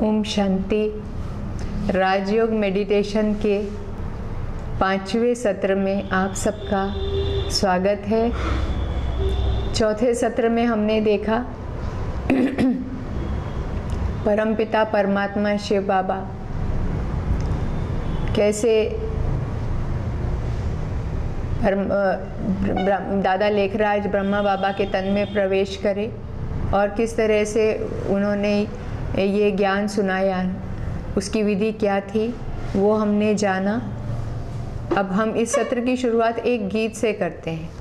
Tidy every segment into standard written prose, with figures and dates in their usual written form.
ओम शांति। राजयोग meditation के 5वें सत्र में आप सबका स्वागत है। चौथे सत्र में हमने देखा परमपिता परमात्मा शिव बाबा कैसे दादा लेखराज ब्रह्मा बाबा के तन में प्रवेश करे और किस तरह से उन्होंने ये ज्ञान सुनाया, उसकी विधि क्या थी वो हमने जाना। अब हम इस सत्र की शुरुआत एक गीत से करते हैं।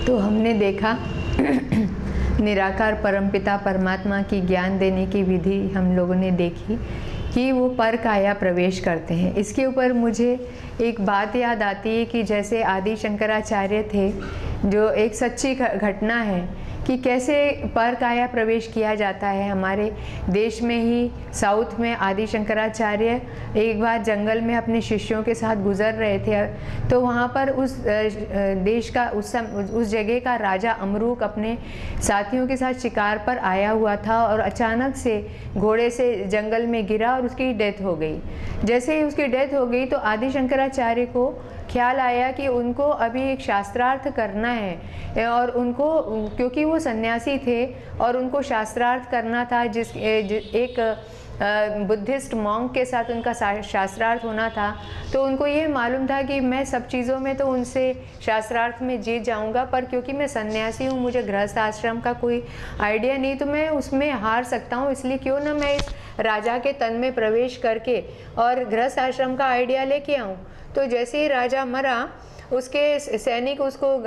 तो हमने देखा निराकार परमपिता परमात्मा की ज्ञान देने की विधि हम लोगों ने देखी कि वो पर काया प्रवेश करते हैं। इसके ऊपर मुझे एक बात याद आती है कि जैसे आदि शंकराचार्य थे, जो एक सच्ची घटना है कि कैसे पर काया प्रवेश किया जाता है। हमारे देश में ही साउथ में आदि शंकराचार्य एक बार जंगल में अपने शिष्यों के साथ गुजर रहे थे, तो वहाँ पर उस देश का उस जगह का राजा अमरूक अपने साथियों के साथ शिकार पर आया हुआ था और अचानक से घोड़े से जंगल में गिरा और उसकी डेथ हो गई। जैसे ही उसकी डेथ हो गई तो आदि शंकराचार्य को ख्याल आया कि उनको अभी एक शास्त्रार्थ करना है और उनको, क्योंकि वो सन्यासी थे और उनको शास्त्रार्थ करना था, एक बुद्धिस्ट मॉन्क के साथ उनका शास्त्रार्थ होना था। तो उनको ये मालूम था कि मैं सब चीज़ों में तो उनसे शास्त्रार्थ में जीत जाऊंगा, पर क्योंकि मैं सन्यासी हूँ, मुझे गृहस्थ आश्रम का कोई आइडिया नहीं, तो मैं उसमें हार सकता हूँ। इसलिए क्यों ना मैं इस राजा के तन में प्रवेश करके और गृहस्थ आश्रम का आइडिया लेके आऊँ। तो जैसे ही राजा मरा, उसके सैनिक उसको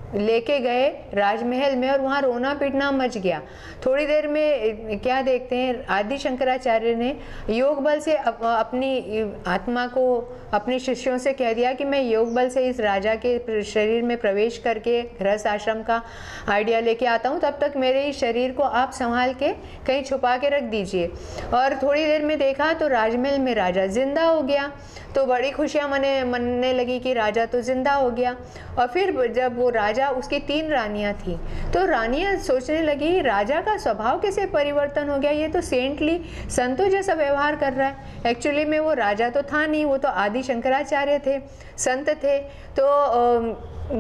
लेके गए राजमहल में और वहाँ रोना पीटना मच गया। थोड़ी देर में क्या देखते हैं, आदि शंकराचार्य ने योग बल से अपनी आत्मा को अपने शिष्यों से कह दिया कि मैं योग बल से इस राजा के शरीर में प्रवेश करके गृहस्थ आश्रम का आइडिया लेके आता हूँ, तब तक मेरे इस शरीर को आप संभाल के कहीं छुपा के रख दीजिए। और थोड़ी देर में देखा तो राजमहल में राजा जिंदा हो गया। तो बड़ी खुशियाँ मनने लगी कि राजा तो जिंदा हो गया। और फिर जब वो राजा राजा, उसकी 3 रानियां थी। तो रानियां सोचने लगी राजा का स्वभाव कैसे परिवर्तन हो गया, ये तो सेंटली संतों जैसा व्यवहार कर रहा है। एक्चुअली में वो राजा तो था नहीं, वो तो आदि शंकराचार्य थे, संत थे। तो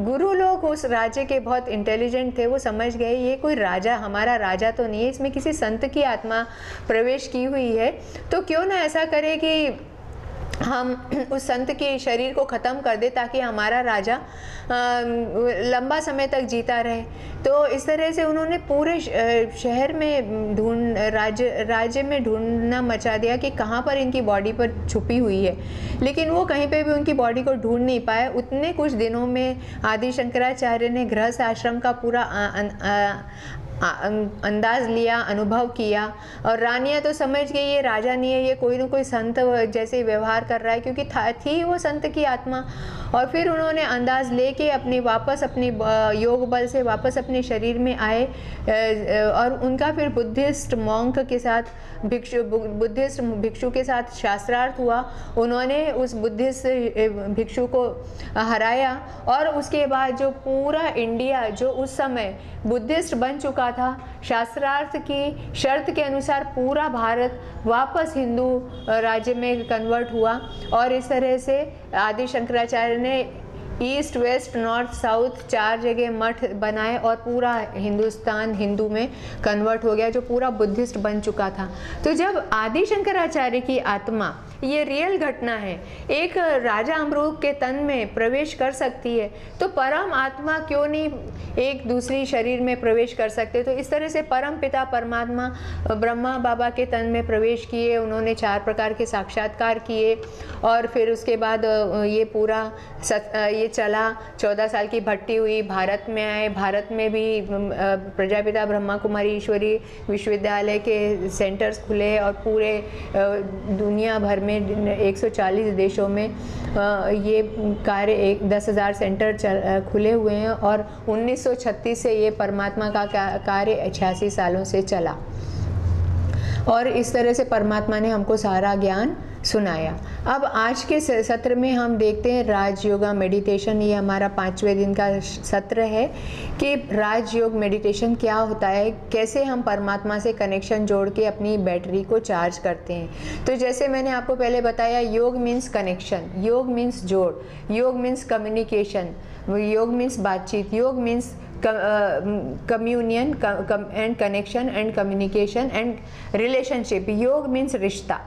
गुरु लोग उस राज्य के बहुत इंटेलिजेंट थे, वो समझ गए ये कोई राजा, हमारा राजा तो नहीं है, इसमें किसी संत की आत्मा प्रवेश की हुई है। तो क्यों ना ऐसा करे कि हम उस संत के शरीर को ख़त्म कर दे ताकि हमारा राजा लंबा समय तक जीता रहे। तो इस तरह से उन्होंने पूरे शहर में राज्य में ढूंढना मचा दिया कि कहाँ पर इनकी बॉडी पर छुपी हुई है, लेकिन वो कहीं पे भी उनकी बॉडी को ढूंढ नहीं पाए। उतने कुछ दिनों में आदि शंकराचार्य ने गृहस्थ आश्रम का पूरा अंदाज लिया, अनुभव किया, और रानियां तो समझ गई ये राजा नहीं है, ये कोई ना कोई संत जैसे व्यवहार कर रहा है, क्योंकि थी वो संत की आत्मा। और फिर उन्होंने अंदाज लेके अपनी योग बल से वापस अपने शरीर में आए, और उनका फिर बुद्धिस्ट मॉन्क के साथ बुद्धिस्ट भिक्षु के साथ शास्त्रार्थ हुआ। उन्होंने उस बुद्धिस्ट भिक्षु को हराया, और उसके बाद जो पूरा इंडिया जो उस समय बुद्धिस्ट बन चुका था, शास्त्रार्थ की शर्त के अनुसार पूरा भारत वापस हिंदू राज्य में कन्वर्ट हुआ। और इस तरह से आदि शंकराचार्य ने ईस्ट, वेस्ट, नॉर्थ, साउथ 4 जगह मठ बनाए, और पूरा हिंदुस्तान हिंदू में कन्वर्ट हो गया, जो पूरा बुद्धिस्ट बन चुका था। तो जब आदि शंकराचार्य की आत्मा, ये रियल घटना है, एक राजा अमरूक के तन में प्रवेश कर सकती है, तो परम आत्मा क्यों नहीं एक दूसरी शरीर में प्रवेश कर सकते। तो इस तरह से परम पिता परमात्मा ब्रह्मा बाबा के तन में प्रवेश किए, उन्होंने 4 प्रकार के साक्षात्कार किए, और फिर उसके बाद ये पूरा ये चला। 14 साल की भट्टी हुई, भारत में आए, भारत में भी प्रजापिता ब्रह्मा कुमारी ईश्वरी विश्वविद्यालय के सेंटर्स खुले, और पूरे दुनिया भर में 140 देशों में ये कार्य 10,000 सेंटर खुले हुए हैं, और 1936 से ये परमात्मा का कार्य 86 सालों से चला, और इस तरह से परमात्मा ने हमको सारा ज्ञान सुनाया। अब आज के सत्र में हम देखते हैं राजयोगा मेडिटेशन। ये हमारा 5वें दिन का सत्र है कि राजयोग मेडिटेशन क्या होता है, कैसे हम परमात्मा से कनेक्शन जोड़ के अपनी बैटरी को चार्ज करते हैं। तो जैसे मैंने आपको पहले बताया, योग मीन्स कनेक्शन, योग मीन्स जोड़, योग मीन्स कम्युनिकेशन, योग मीन्स बातचीत, योग means communion and connection and communication and relationship. योग मीन्स रिश्ता।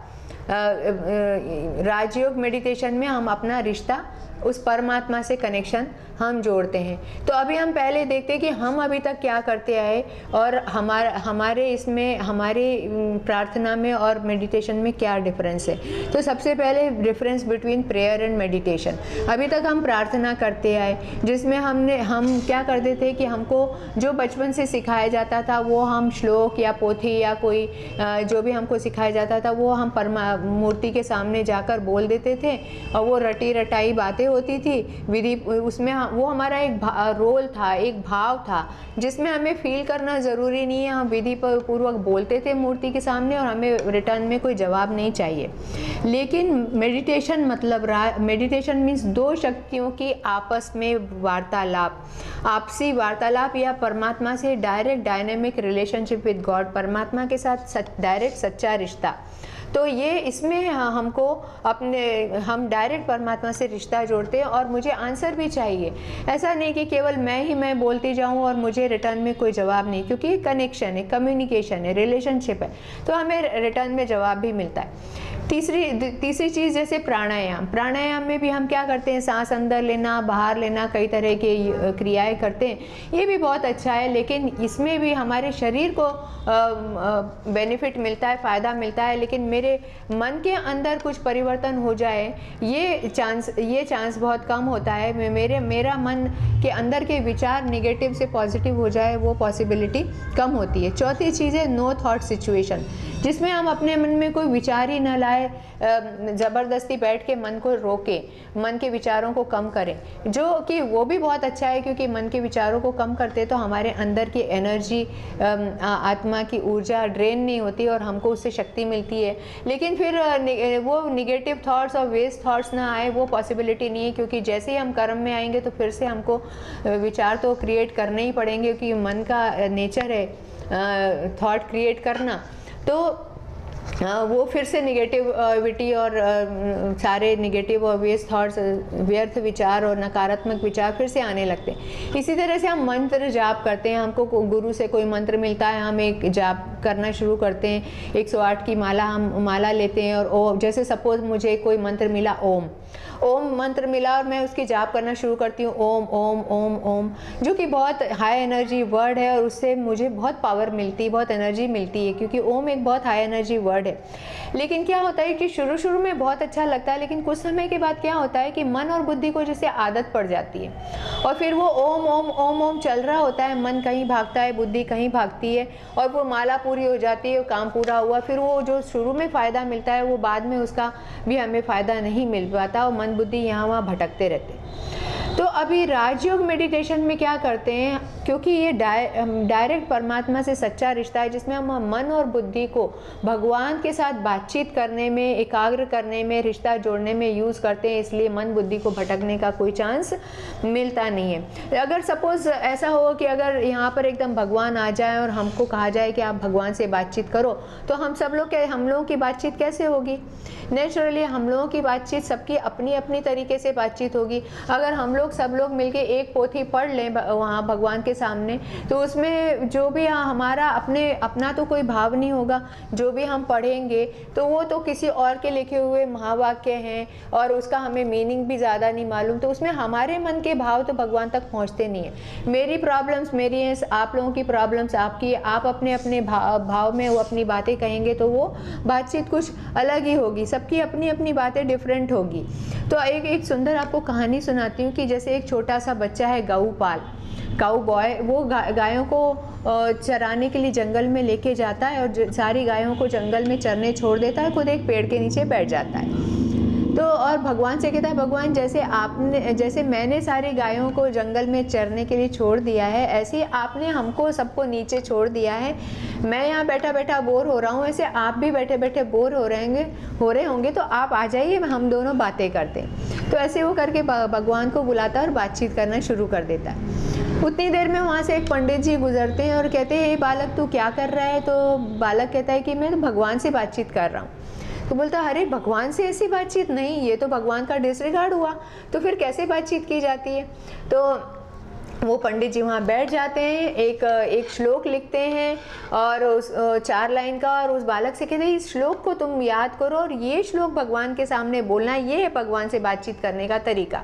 राजयोग मेडिटेशन में हम अपना रिश्ता उस परमात्मा से कनेक्शन हम जोड़ते हैं। तो अभी हम पहले देखते हैं कि हम अभी तक क्या करते आए, और हमारे इसमें, हमारी प्रार्थना में और मेडिटेशन में क्या डिफरेंस है। तो सबसे पहले difference between prayer and meditation. अभी तक हम प्रार्थना करते आए, जिसमें हम क्या करते थे कि हमको जो बचपन से सिखाया जाता था वो हम श्लोक या पोथी या कोई जो भी हमको सिखाया जाता था वो हम मूर्ति के सामने जाकर बोल देते थे, और वो रटी रटाई बातें होती थी विधि, उसमें वो हमारा एक रोल था, एक भाव था, जिसमें हमें फील करना ज़रूरी नहीं है। हम विधि पूर्वक बोलते थे मूर्ति के सामने, और हमें रिटर्न में कोई जवाब नहीं चाहिए। लेकिन मेडिटेशन मतलब मेडिटेशन मीन्स 2 शक्तियों की आपस में वार्तालाप, आपसी वार्तालाप, या परमात्मा से direct dynamic relationship with God, परमात्मा के साथ डायरेक्ट सच्चा रिश्ता। तो ये इसमें हम डायरेक्ट परमात्मा से रिश्ता जोड़ते हैं, और मुझे आंसर भी चाहिए। ऐसा नहीं कि केवल मैं बोलती जाऊं और मुझे रिटर्न में कोई जवाब नहीं, क्योंकि कनेक्शन है, कम्युनिकेशन है, रिलेशनशिप है, तो हमें रिटर्न में जवाब भी मिलता है। तीसरी चीज़ जैसे प्राणायाम में भी हम क्या करते हैं, सांस अंदर लेना, बाहर लेना, कई तरह के क्रियाएं करते हैं। ये भी बहुत अच्छा है, लेकिन इसमें भी हमारे शरीर को बेनिफिट मिलता है, फ़ायदा मिलता है, लेकिन मेरे मन के अंदर कुछ परिवर्तन हो जाए ये चांस बहुत कम होता है। मेरा मन के अंदर के विचार नेगेटिव से पॉजिटिव हो जाए, वो पॉसिबिलिटी कम होती है। चौथी चीज़ है नो थॉट सिचुएशन। जिसमें हम अपने मन में कोई विचार ही न लाए, ज़बरदस्ती बैठ के मन को रोके, मन के विचारों को कम करें, जो कि वो भी बहुत अच्छा है, क्योंकि मन के विचारों को कम करते तो हमारे अंदर की एनर्जी, आत्मा की ऊर्जा ड्रेन नहीं होती और हमको उससे शक्ति मिलती है। लेकिन फिर वो निगेटिव थॉट्स और वेस्ट थॉट्स ना आए, वो पॉसिबिलिटी नहीं है, क्योंकि जैसे ही हम कर्म में आएंगे तो फिर से हमको विचार तो क्रिएट करने ही पड़ेंगे, क्योंकि मन का नेचर है थॉट क्रिएट करना। तो वो फिर से निगेटिविटी और सारे निगेटिव और वेस्ट थॉट्स, व्यर्थ विचार और नकारात्मक विचार फिर से आने लगते हैं। इसी तरह से हम मंत्र जाप करते हैं, हमको गुरु से कोई मंत्र मिलता है, हम एक जाप करना शुरू करते हैं, 108 की माला हम माला लेते हैं, और जैसे सपोज मुझे कोई मंत्र मिला, ओम मंत्र मिला और मैं उसकी जाप करना शुरू करती हूँ, ओम ओम ओम ओम, जो कि बहुत हाई एनर्जी वर्ड है और उससे मुझे बहुत पावर मिलती है, बहुत एनर्जी मिलती है, क्योंकि ओम एक बहुत हाई एनर्जी वर्ड है। लेकिन क्या होता है कि शुरू में बहुत अच्छा लगता है, लेकिन कुछ समय के बाद क्या होता है कि मन और बुद्धि को जैसे आदत पड़ जाती है, और फिर वो ओम ओम ओम ओम चल रहा होता है, मन कहीं भागता है, बुद्धि कहीं भागती है, और वो माला पूरी हो जाती है, काम पूरा हुआ, फिर वो जो शुरू में फ़ायदा मिलता है वो बाद में उसका भी हमें फ़ायदा नहीं मिल पाता, और मन बुद्धि यहाँ वहाँ भटकते रहते हैं। तो अभी राजयोग मेडिटेशन में क्या करते हैं, क्योंकि ये डायरेक्ट परमात्मा से सच्चा रिश्ता है, जिसमें हम मन और बुद्धि को भगवान के साथ बातचीत करने में, एकाग्र करने में, रिश्ता जोड़ने में यूज़ करते हैं, इसलिए मन बुद्धि को भटकने का कोई चांस मिलता नहीं है। अगर सपोज़ ऐसा हो कि अगर यहाँ पर एकदम भगवान आ जाए और हमको कहा जाए कि आप भगवान से बातचीत करो, तो हम लोगों की बातचीत कैसे होगी? नेचुरली हम लोगों की बातचीत सबकी अपनी अपनी तरीके से बातचीत होगी। अगर हम लोग सब लोग मिलके एक पोथी पढ़ लें वहाँ भगवान के सामने, तो उसमें जो भी हमारा अपना तो कोई भाव नहीं होगा, जो भी हम पढ़ेंगे तो वो तो किसी और के लिखे हुए महावाक्य हैं और उसका हमें मीनिंग भी ज़्यादा नहीं मालूम, तो उसमें हमारे मन के भाव तो भगवान तक पहुँचते नहीं हैं। मेरी प्रॉब्लम्स मेरी हैं, आप लोगों की प्रॉब्लम्स आपकी, आप अपने अपने भाव में वो अपनी बातें कहेंगे तो वो बातचीत कुछ अलग ही होगी, सबकी अपनी अपनी बातें डिफरेंट होगी। तो एक सुंदर आपको कहानी सुनाती हूँ कि जैसे एक छोटा सा बच्चा है काऊ बॉय, वो गायों को चराने के लिए जंगल में लेके जाता है और सारी गायों को जंगल में चरने छोड़ देता है, खुद एक पेड़ के नीचे बैठ जाता है। तो और भगवान से कहता है, भगवान जैसे मैंने सारी गायों को जंगल में चरने के लिए छोड़ दिया है, ऐसे ही आपने हमको सबको नीचे छोड़ दिया है। मैं यहाँ बैठा बैठा बोर हो रहा हूँ, ऐसे आप भी बैठे बैठे बोर हो रहे होंगे, तो आप आ जाइए, हम दोनों बातें करते हैं। तो ऐसे वो करके भगवान को बुलाता है और बातचीत करना शुरू कर देता है। उतनी देर में वहाँ से एक पंडित जी गुजरते हैं और कहते हैं, हे बालक तू क्या कर रहा है? तो बालक कहता है कि मैं तो भगवान से बातचीत कर रहा हूँ। तो बोलता, अरे भगवान से ऐसी बातचीत नहीं, ये तो भगवान का डिसरिगार्ड हुआ, तो फिर कैसे बातचीत की जाती है? तो वो पंडित जी वहाँ बैठ जाते हैं, एक श्लोक लिखते हैं और उस 4 लाइन का, और उस बालक से कहते हैं इस श्लोक को तुम याद करो और ये श्लोक भगवान के सामने बोलना, ये है भगवान से बातचीत करने का तरीका।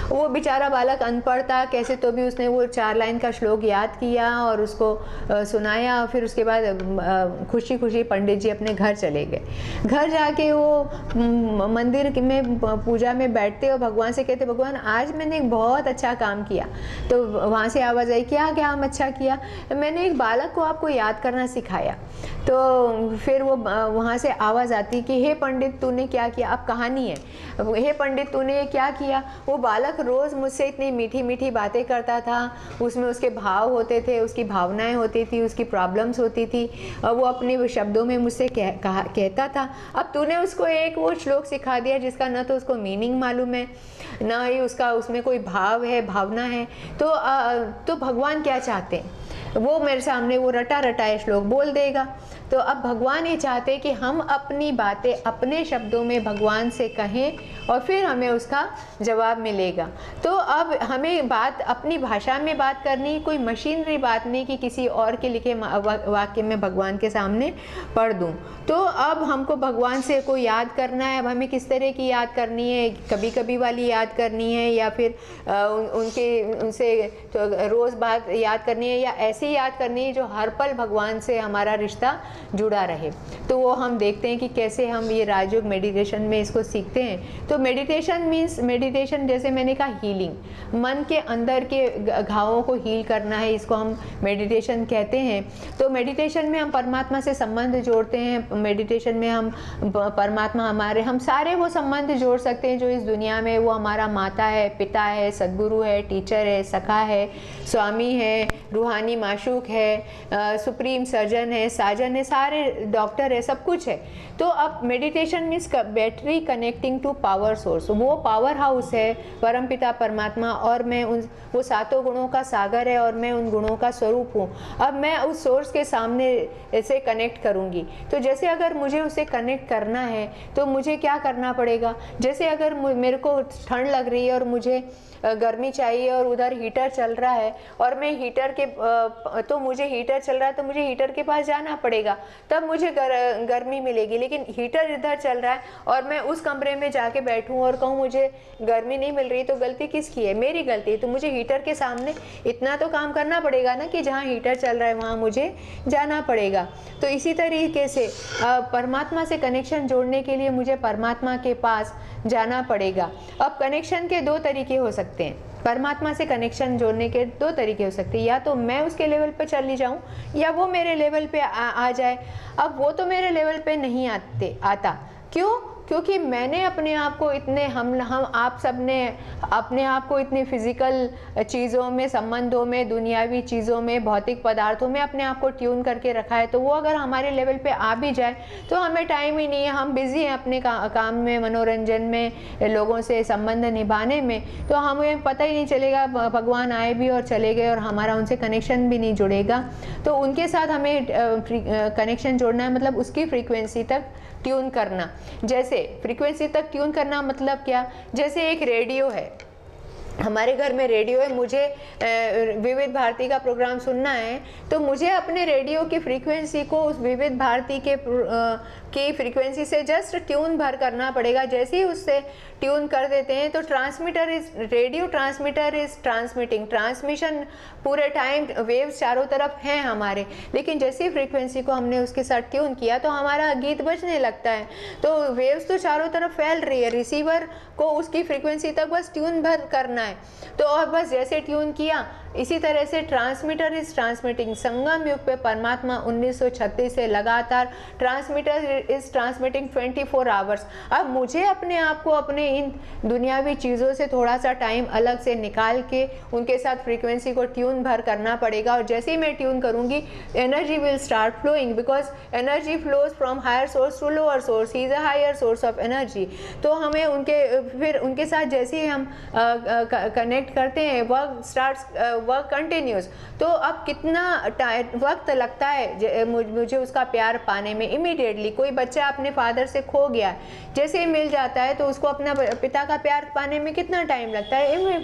वो बेचारा बालक अनपढ़ था, कैसे तो भी उसने वो 4 लाइन का श्लोक याद किया और उसको सुनाया। फिर उसके बाद खुशी खुशी पंडित जी अपने घर चले गए। घर जाके वो मंदिर में पूजा में बैठते और भगवान से कहते, भगवान आज मैंने एक बहुत अच्छा काम किया। तो वहाँ से आवाज़ आई, क्या काम अच्छा किया? मैंने एक बालक को आपको याद करना सिखाया। तो फिर वो वहाँ से आवाज़ आती कि हे पंडित तूने क्या किया? अब कहानी है, हे पंडित तूने क्या किया? वो बालक रोज़ मुझसे इतनी मीठी मीठी बातें करता था, उसमें उसके भाव होते थे, उसकी भावनाएं होती थी, उसकी प्रॉब्लम्स होती थी, और वो अपने शब्दों में मुझसे कहता था। अब तूने उसको एक वो श्लोक सिखा दिया जिसका न तो उसको मीनिंग मालूम है, ना ही उसमें कोई भाव है, भावना है। तो भगवान क्या चाहते हैं? वो मेरे सामने वो रटा रटाए श्लोक बोल देगा। तो अब भगवान ये चाहते हैं कि हम अपनी बातें अपने शब्दों में भगवान से कहें और फिर हमें उसका जवाब मिलेगा। तो अब हमें बात अपनी भाषा में बात करनी, कोई मशीनरी बात नहीं कि किसी और के लिखे वाक्य में भगवान के सामने पढ़ दूं। तो अब हमको भगवान से कोई याद करना है, अब हमें किस तरह की याद करनी है? कभी कभी वाली याद करनी है या फिर उनसे तो रोज़ बात याद करनी है, या ऐसी याद करनी है जो हर पल भगवान से हमारा रिश्ता जुड़ा रहे। तो वो हम देखते हैं कि कैसे हम ये राजयोग मेडिटेशन में इसको सीखते हैं। तो मेडिटेशन मीन्स, मेडिटेशन जैसे मैंने कहा हीलिंग, मन के अंदर के घावों को हील करना है, इसको हम मेडिटेशन कहते हैं। तो मेडिटेशन में हम परमात्मा से संबंध जोड़ते हैं, मेडिटेशन में हम परमात्मा हमारे, हम सारे वो संबंध जोड़ सकते हैं जो इस दुनिया में, वो हमारा माता है, पिता है, सद्गुरु है, टीचर है, सखा है, स्वामी है, रूहानी माशूक है, सुप्रीम सर्जन है, साजन है, सारे डॉक्टर है, सब कुछ है। तो अब meditation means battery connecting to power source, वो पावर हाउस है परमपिता परमात्मा, और मैं उन, वो सातों गुणों का सागर है और मैं उन गुणों का स्वरूप हूँ। अब मैं उस सोर्स के सामने ऐसे कनेक्ट करूँगी। तो जैसे अगर मुझे उसे कनेक्ट करना है तो मुझे क्या करना पड़ेगा, जैसे अगर मेरे को ठंड लग रही है और मुझे गर्मी चाहिए और उधर हीटर चल रहा है और मैं हीटर के तो मुझे हीटर चल रहा है तो मुझे हीटर के पास जाना पड़ेगा, तब मुझे गर्मी मिलेगी। लेकिन हीटर इधर चल रहा है और मैं उस कमरे में जाके बैठूं और कहूँ मुझे गर्मी नहीं मिल रही, तो गलती किसकी है? मेरी गलती है। तो मुझे हीटर के सामने इतना तो काम करना पड़ेगा ना कि जहाँ हीटर चल रहा है वहाँ मुझे जाना पड़ेगा। तो इसी तरीके से परमात्मा से कनेक्शन जोड़ने के लिए मुझे परमात्मा के पास जाना पड़ेगा। अब कनेक्शन के दो तरीके हो सकते हैं, परमात्मा से कनेक्शन जोड़ने के दो तरीके हो सकते हैं, या तो मैं उसके लेवल पे चली जाऊं या वो मेरे लेवल पे आ जाए। अब वो तो मेरे लेवल पे नहीं आता, क्यों? क्योंकि मैंने अपने आप को इतने, हम आप सब ने अपने आप को इतनी फिजिकल चीज़ों में, संबंधों में, दुनियावी चीज़ों में, भौतिक पदार्थों में अपने आप को ट्यून करके रखा है। तो वो अगर हमारे लेवल पे आ भी जाए तो हमें टाइम ही नहीं है, हम बिज़ी हैं अपने काम में, मनोरंजन में, लोगों से संबंध निभाने में, तो हमें पता ही नहीं चलेगा, भगवान आए भी और चले गए और हमारा उनसे कनेक्शन भी नहीं जुड़ेगा। तो उनके साथ हमें कनेक्शन जोड़ना है, मतलब उसकी फ्रीक्वेंसी तक ट्यून करना। जैसे फ्रीक्वेंसी तक ट्यून करना मतलब क्या? जैसे एक रेडियो है, हमारे घर में रेडियो है, मुझे विविध भारती का प्रोग्राम सुनना है, तो मुझे अपने रेडियो की फ्रीक्वेंसी को उस विविध भारती की फ्रीक्वेंसी से जस्ट ट्यून भर करना पड़ेगा। जैसे ही उससे ट्यून कर देते हैं तो radio transmitter is transmitting, transmission पूरे टाइम, वेव्स चारों तरफ हैं हमारे, लेकिन जैसे ही फ्रीक्वेंसी को हमने उसके साथ ट्यून किया तो हमारा गीत बजने लगता है। तो वेव्स तो चारों तरफ फैल रही है, रिसीवर को उसकी फ्रीक्वेंसी तक बस ट्यून भर करना है। तो और बस जैसे ट्यून किया, इसी तरह से ट्रांसमीटर इज ट्रांसमिटिंग, संगम युग पे परमात्मा 1936 से लगातार ट्रांसमीटर इज ट्रांसमिटिंग 24 आवर्स। अब मुझे अपने आप को अपने इन दुनियावी चीज़ों से थोड़ा सा टाइम अलग से निकाल के उनके साथ फ्रीक्वेंसी को ट्यून भर करना पड़ेगा। और जैसे ही मैं ट्यून करूँगी, energy will start flowing, because energy flows from higher source to lower source, he is a higher source of energy. तो हमें उनके साथ जैसे ही हम कनेक्ट करते हैं, वर्क कंटिन्यूस। तो अब कितना वक्त लगता है मुझे उसका प्यार पाने में? इमीडिएटली कोई बच्चा अपने फादर से खो गया, जैसे ही मिल जाता है तो उसको अपना पिता का प्यार पाने में कितना टाइम लगता है?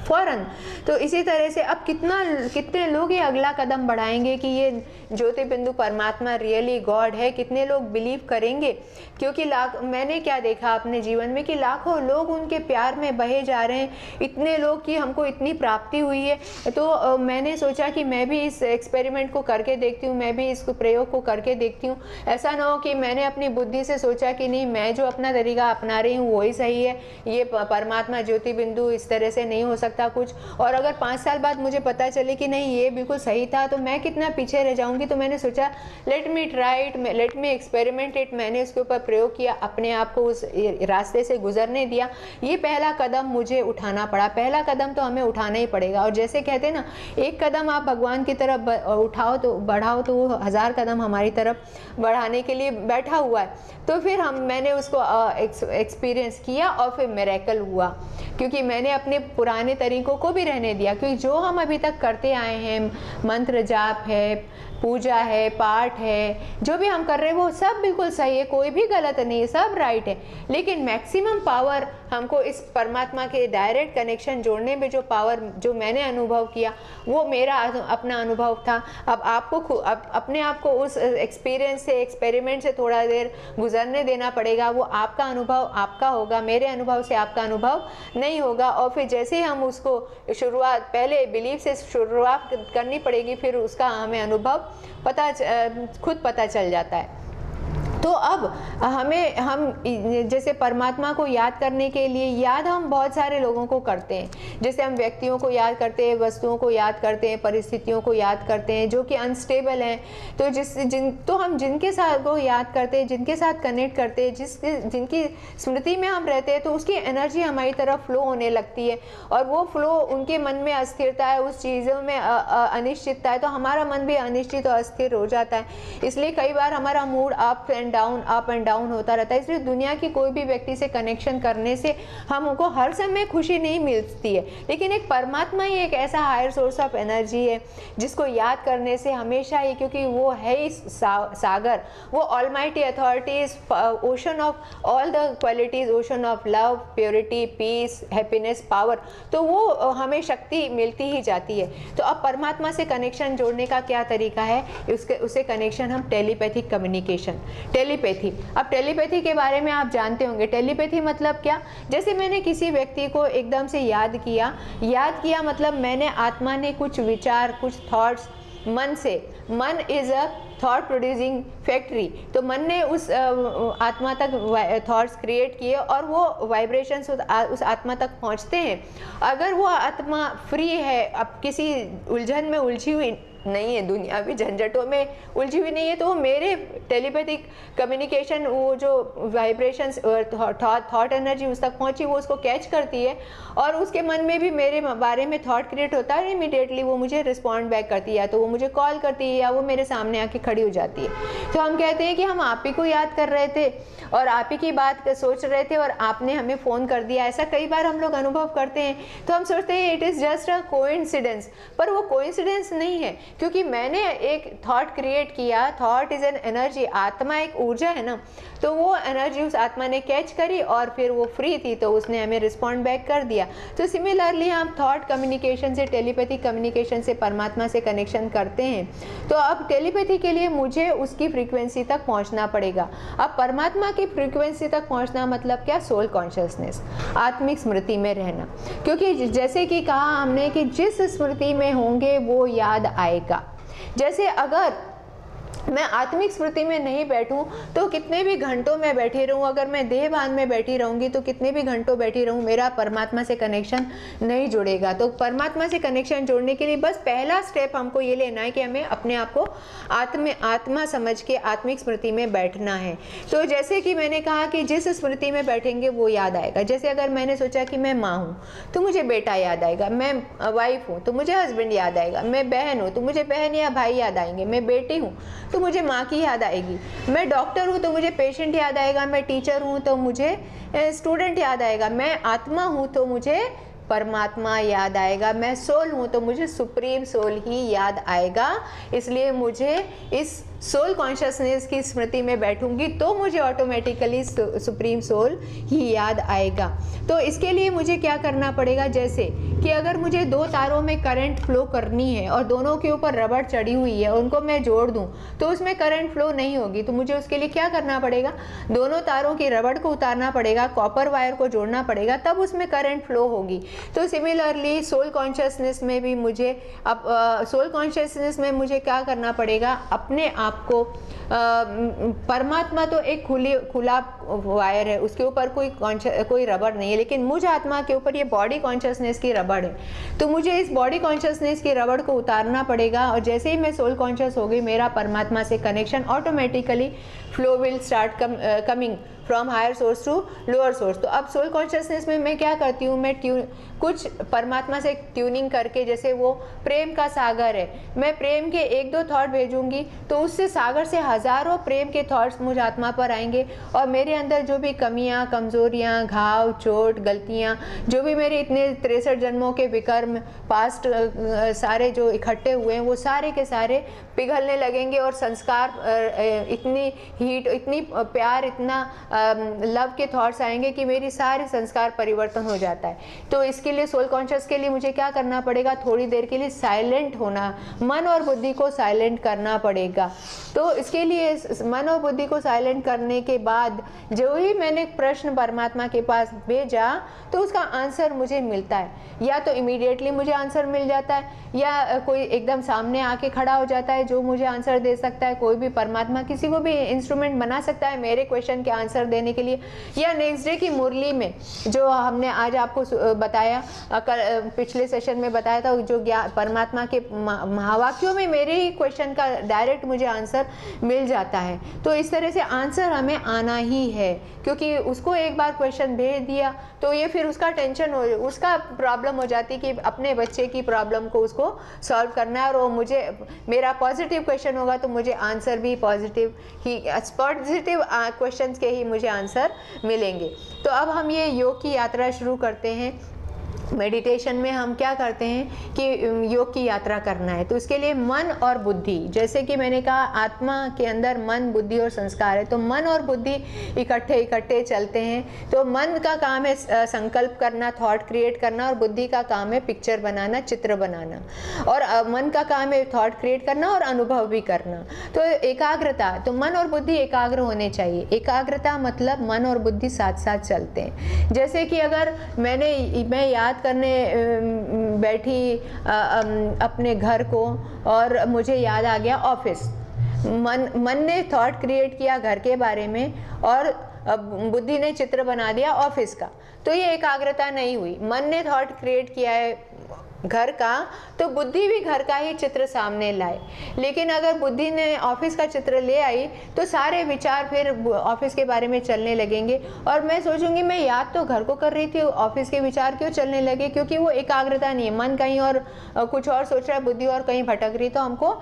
फौरन। तो इसी तरह से अब कितने लोग ये अगला कदम बढ़ाएंगे कि ये ज्योति बिंदु परमात्मा रियली गॉड है? कितने लोग बिलीव करेंगे? क्योंकि मैंने क्या देखा अपने जीवन में कि लाखों लोग उनके प्यार में बहे जा रहे हैं, इतने लोग कि हमको इतनी प्राप्ति हुई है। तो मैंने सोचा कि मैं भी इस एक्सपेरिमेंट को करके देखती हूँ, मैं भी इस प्रयोग को करके देखती हूँ। ऐसा ना हो कि मैंने अपनी बुद्धि से सोचा कि नहीं, मैं जो अपना तरीका अपना रही हूँ वही सही है, ये परमात्मा ज्योति बिंदु इस तरह से नहीं हो सकता कुछ। और अगर 5 साल बाद मुझे पता चले कि नहीं ये बिल्कुल सही था, तो मैं कितना पीछे रह जाऊँगी। तो मैंने सोचा let me try it, let me experiment it. मैंने उसके ऊपर प्रयोग किया, अपने आप को उस रास्ते से गुजरने दिया। ये पहला कदम मुझे उठाना पड़ा। पहला कदम तो हमें उठाना ही पड़ेगा। और जैसे कहते हैं ना, एक कदम आप भगवान की तरफ उठाओ तो बढ़ाओ तो वो 1000 कदम हमारी तरफ बढ़ाने के लिए बैठा हुआ है। तो फिर मैंने उसको एक्सपीरियंस किया और फिर मिरेकल हुआ, क्योंकि मैंने अपने पुराने तरीकों को भी रहने दिया। क्योंकि जो हम अभी तक करते आए हैं, मंत्र जाप है, पूजा है, पाठ है, जो भी हम कर रहे हैं वो सब बिल्कुल सही है, कोई भी गलत नहीं है, सब राइट है। लेकिन मैक्सिमम पावर हमको इस परमात्मा के डायरेक्ट कनेक्शन जोड़ने में जो पावर जो मैंने अनुभव किया वो मेरा अपना अनुभव था। अब आपको अपने आप को उस एक्सपीरियंस से, एक्सपेरिमेंट से थोड़ा देर गुजरने देना पड़ेगा। वो आपका अनुभव आपका होगा, मेरे अनुभव से आपका अनुभव नहीं होगा। और फिर जैसे ही हम उसको शुरुआत, पहले बिलीफ से शुरुआत करनी पड़ेगी, फिर उसका हमें अनुभव खुद पता चल जाता है। तो अब हम जैसे परमात्मा को याद करने के लिए याद हम बहुत सारे लोगों को करते हैं। जैसे हम व्यक्तियों को याद करते हैं, वस्तुओं को याद करते हैं, परिस्थितियों को याद करते हैं जो कि अनस्टेबल हैं। तो हम जिनके साथ को याद करते हैं, जिनके साथ कनेक्ट करते हैं, जिनकी स्मृति में हम रहते हैं, तो उसकी एनर्जी हमारी तरफ फ्लो होने लगती है और वो फ्लो, उनके मन में अस्थिरता है, उस चीज़ों में अनिश्चितता है, तो हमारा मन भी अनिश्चित और अस्थिर हो जाता है। इसलिए कई बार हमारा मूड अप एंड डाउन होता रहता है। इसलिए दुनिया की कोई भी व्यक्ति से कनेक्शन करने से हमको हर समय खुशी नहीं मिलती है, लेकिन एक परमात्मा ही एक ऐसा हायर सोर्स ऑफ एनर्जी है जिसको याद करने से हमेशा ही, क्योंकि वो है ही सागर, वो almighty authorities, ocean of all the qualities, ocean of love, purity, peace, happiness, power, तो वो हमें शक्ति मिलती ही जाती है। तो अब परमात्मा से कनेक्शन जोड़ने का क्या तरीका है, उसे कनेक्शन हम टेलीपैथिक कम्युनिकेशन, टेलीपैथी। अब टेलीपैथी के बारे में आप जानते होंगे। टेलीपैथी मतलब क्या? जैसे मैंने किसी व्यक्ति को एकदम से याद किया मतलब मैंने, आत्मा ने कुछ विचार, कुछ थॉट्स मन is a thought producing factory, तो मन ने उस आत्मा तक थॉट्स क्रिएट किए और वो वाइब्रेशंस उस आत्मा तक पहुंचते हैं। अगर वो आत्मा फ्री है, अब किसी उलझन में उलझी हुई नहीं है, दुनियावी झंझटों में उलझी हुई नहीं है, तो वो मेरे टेलीपैथिक कम्युनिकेशन, वो जो वाइब्रेशंस, थॉट एनर्जी उस तक पहुंची, वो उसको कैच करती है और उसके मन में भी मेरे बारे में थॉट क्रिएट होता है। इमीडिएटली वो मुझे रिस्पॉन्ड बैक करती है, तो वो मुझे कॉल करती है या वो मेरे सामने आके खड़ी हो जाती है। तो हम कहते हैं कि हम आप ही को याद कर रहे थे और आप ही की बात सोच रहे थे और आपने हमें फ़ोन कर दिया। ऐसा कई बार हम लोग अनुभव करते हैं, तो हम सोचते हैं it is just a coincidence, पर वो कोइंसिडेंस नहीं है, क्योंकि मैंने एक थॉट क्रिएट किया। थॉट इज एन एनर्जी, आत्मा एक ऊर्जा है ना, तो वो एनर्जी उस आत्मा ने कैच करी और फिर वो फ्री थी, तो उसने हमें रिस्पॉन्ड बैक कर दिया। तो सिमिलरली हम थॉट कम्युनिकेशन से, टेलीपैथिक कम्युनिकेशन से परमात्मा से कनेक्शन करते हैं। तो अब टेलीपैथी के लिए मुझे उसकी फ्रीक्वेंसी तक पहुंचना पड़ेगा। अब परमात्मा की फ्रीक्वेंसी तक पहुंचना मतलब क्या? सोल कॉन्शियसनेस, आत्मिक स्मृति में रहना। क्योंकि जैसे कि कहा हमने कि जिस स्मृति में होंगे वो याद आएगा। जैसे अगर मैं आत्मिक स्मृति में नहीं बैठूं तो कितने भी घंटों में बैठी रहूं, अगर मैं देहभान में बैठी रहूंगी तो कितने भी घंटों बैठी रहूं, मेरा परमात्मा से कनेक्शन नहीं जुड़ेगा। तो परमात्मा से कनेक्शन जोड़ने के लिए बस पहला स्टेप हमको ये लेना है कि हमें अपने आप को आत्मा समझ के आत्मिक स्मृति में बैठना है। तो जैसे कि मैंने कहा कि जिस स्मृति में बैठेंगे वो याद आएगा। जैसे अगर मैंने सोचा कि मैं माँ हूँ तो मुझे बेटा याद आएगा, मैं वाइफ हूँ तो मुझे हस्बैंड याद आएगा, मैं बहन हूँ तो मुझे बहन या भाई याद आएंगे, मैं बेटी हूँ तो मुझे माँ की याद आएगी, मैं डॉक्टर हूँ तो मुझे पेशेंट याद आएगा, मैं टीचर हूँ तो मुझे स्टूडेंट याद आएगा, मैं आत्मा हूँ तो मुझे परमात्मा याद आएगा, मैं सोल हूँ तो मुझे सुप्रीम सोल ही याद आएगा। इसलिए मुझे इस सोल कॉन्शियसनेस की स्मृति में बैठूंगी तो मुझे ऑटोमेटिकली सुप्रीम सोल ही याद आएगा। तो इसके लिए मुझे क्या करना पड़ेगा? जैसे कि अगर मुझे दो तारों में करंट फ्लो करनी है और दोनों के ऊपर रबड़ चढ़ी हुई है, उनको मैं जोड़ दूं तो उसमें करंट फ्लो नहीं होगी। तो मुझे उसके लिए क्या करना पड़ेगा? दोनों तारों की रबड़ को उतारना पड़ेगा, कॉपर वायर को जोड़ना पड़ेगा, तब उसमें करंट फ्लो होगी। तो सिमिलरली सोल कॉन्शियसनेस में भी मुझे सोल कॉन्शियसनेस में मुझे क्या करना पड़ेगा? अपने आप को परमात्मा तो एक खुला वायर है, उसके ऊपर कोई रबड़ नहीं है, लेकिन मुझ आत्मा के ऊपर ये बॉडी कॉन्शियसनेस की रबड़ है। तो मुझे इस बॉडी कॉन्शियसनेस की रबड़ को उतारना पड़ेगा और जैसे ही मैं सोल कॉन्शियस हो गई, मेरा परमात्मा से connection automatically flow will start coming from higher source to lower source. तो अब सोल कॉन्शियसनेस में मैं क्या करती हूँ? मैं कुछ परमात्मा से ट्यूनिंग करके, जैसे वो प्रेम का सागर है, मैं प्रेम के एक दो थॉट भेजूंगी तो उससे सागर से हजारों प्रेम के थॉट्स मुझ आत्मा पर आएंगे और मेरे अंदर जो भी कमियां, कमजोरियां, घाव, चोट, गलतियां, जो भी मेरे इतने 63 जन्मों के विकर्म पास्ट सारे जो इकट्ठे हुए हैं, वो सारे के सारे पिघलने लगेंगे और संस्कार, इतनी हीट, इतनी प्यार, इतना लव के थॉट्स आएंगे कि मेरी सारे संस्कार परिवर्तन हो जाता है। तो इसके लिए सोल कॉन्शियस के लिए मुझे क्या करना पड़ेगा, थोड़ी देर के लिए साइलेंट होना, मन और बुद्धि को साइलेंट करना पड़ेगा। तो इसके लिए मन और बुद्धि को साइलेंट करने के बाद जो ही मैंने प्रश्न परमात्मा के पास भेजा तो उसका आंसर मुझे मिलता है, या तो इमीडिएटली मुझे आंसर मिल जाता है, या कोई एकदम सामने आके खड़ा हो जाता है जो मुझे आंसर दे सकता है। कोई भी परमात्मा किसी को भी इंस्ट्रूमेंट बना सकता है मेरे क्वेश्चन के आंसर देने के लिए। या नेक्स्ट डे की मुरली में जो हमने आज आपको बताया, पिछले सेशन में बताया था, जो परमात्मा के महावाक्यों में मेरे ही क्वेश्चन का डायरेक्ट मुझे आंसर मिल जाता है। तो इस तरह से आंसर हमें आना ही है, क्योंकि उसको एक बार क्वेश्चन भेज दिया तो ये फिर उसका टेंशन हो, उसका प्रॉब्लम हो जाती कि अपने बच्चे की प्रॉब्लम को उसको सॉल्व करना है, और वो मुझे, मेरा पॉजिटिव क्वेश्चन होगा तो मुझे आंसर भी पॉजिटिव क्वेश्चंस के ही मुझे आंसर मिलेंगे। तो अब हम ये योग की यात्रा शुरू करते हैं। मेडिटेशन में हम क्या करते हैं कि योग की यात्रा करना है, तो इसके लिए मन और बुद्धि, जैसे कि मैंने कहा आत्मा के अंदर मन, बुद्धि और संस्कार है, तो मन और बुद्धि इकट्ठे इकट्ठे चलते हैं। तो मन का काम है संकल्प करना, थॉट क्रिएट करना, और बुद्धि का काम है पिक्चर बनाना, चित्र बनाना, और मन का काम है थॉट क्रिएट करना और अनुभव भी करना। तो एकाग्रता, तो मन और बुद्धि एकाग्र होने चाहिए। एकाग्रता मतलब मन और बुद्धि साथ साथ चलते हैं। जैसे कि अगर मैं याद करने बैठी अपने घर को, और मुझे याद आ गया ऑफिस, मन ने थॉट क्रिएट किया घर के बारे में और बुद्धि ने चित्र बना दिया ऑफिस का, तो ये एकाग्रता नहीं हुई। मन ने थॉट क्रिएट किया है घर का, तो बुद्धि भी घर का ही चित्र सामने लाए। लेकिन अगर बुद्धि ने ऑफिस का चित्र ले आई तो सारे विचार फिर ऑफिस के बारे में चलने लगेंगे, और मैं सोचूंगी मैं याद तो घर को कर रही थी, ऑफिस के विचार क्यों चलने लगे, क्योंकि वो एकाग्रता नहीं है। मन कहीं और कुछ और सोच रहा है, बुद्धि और कहीं भटक रही। तो हमको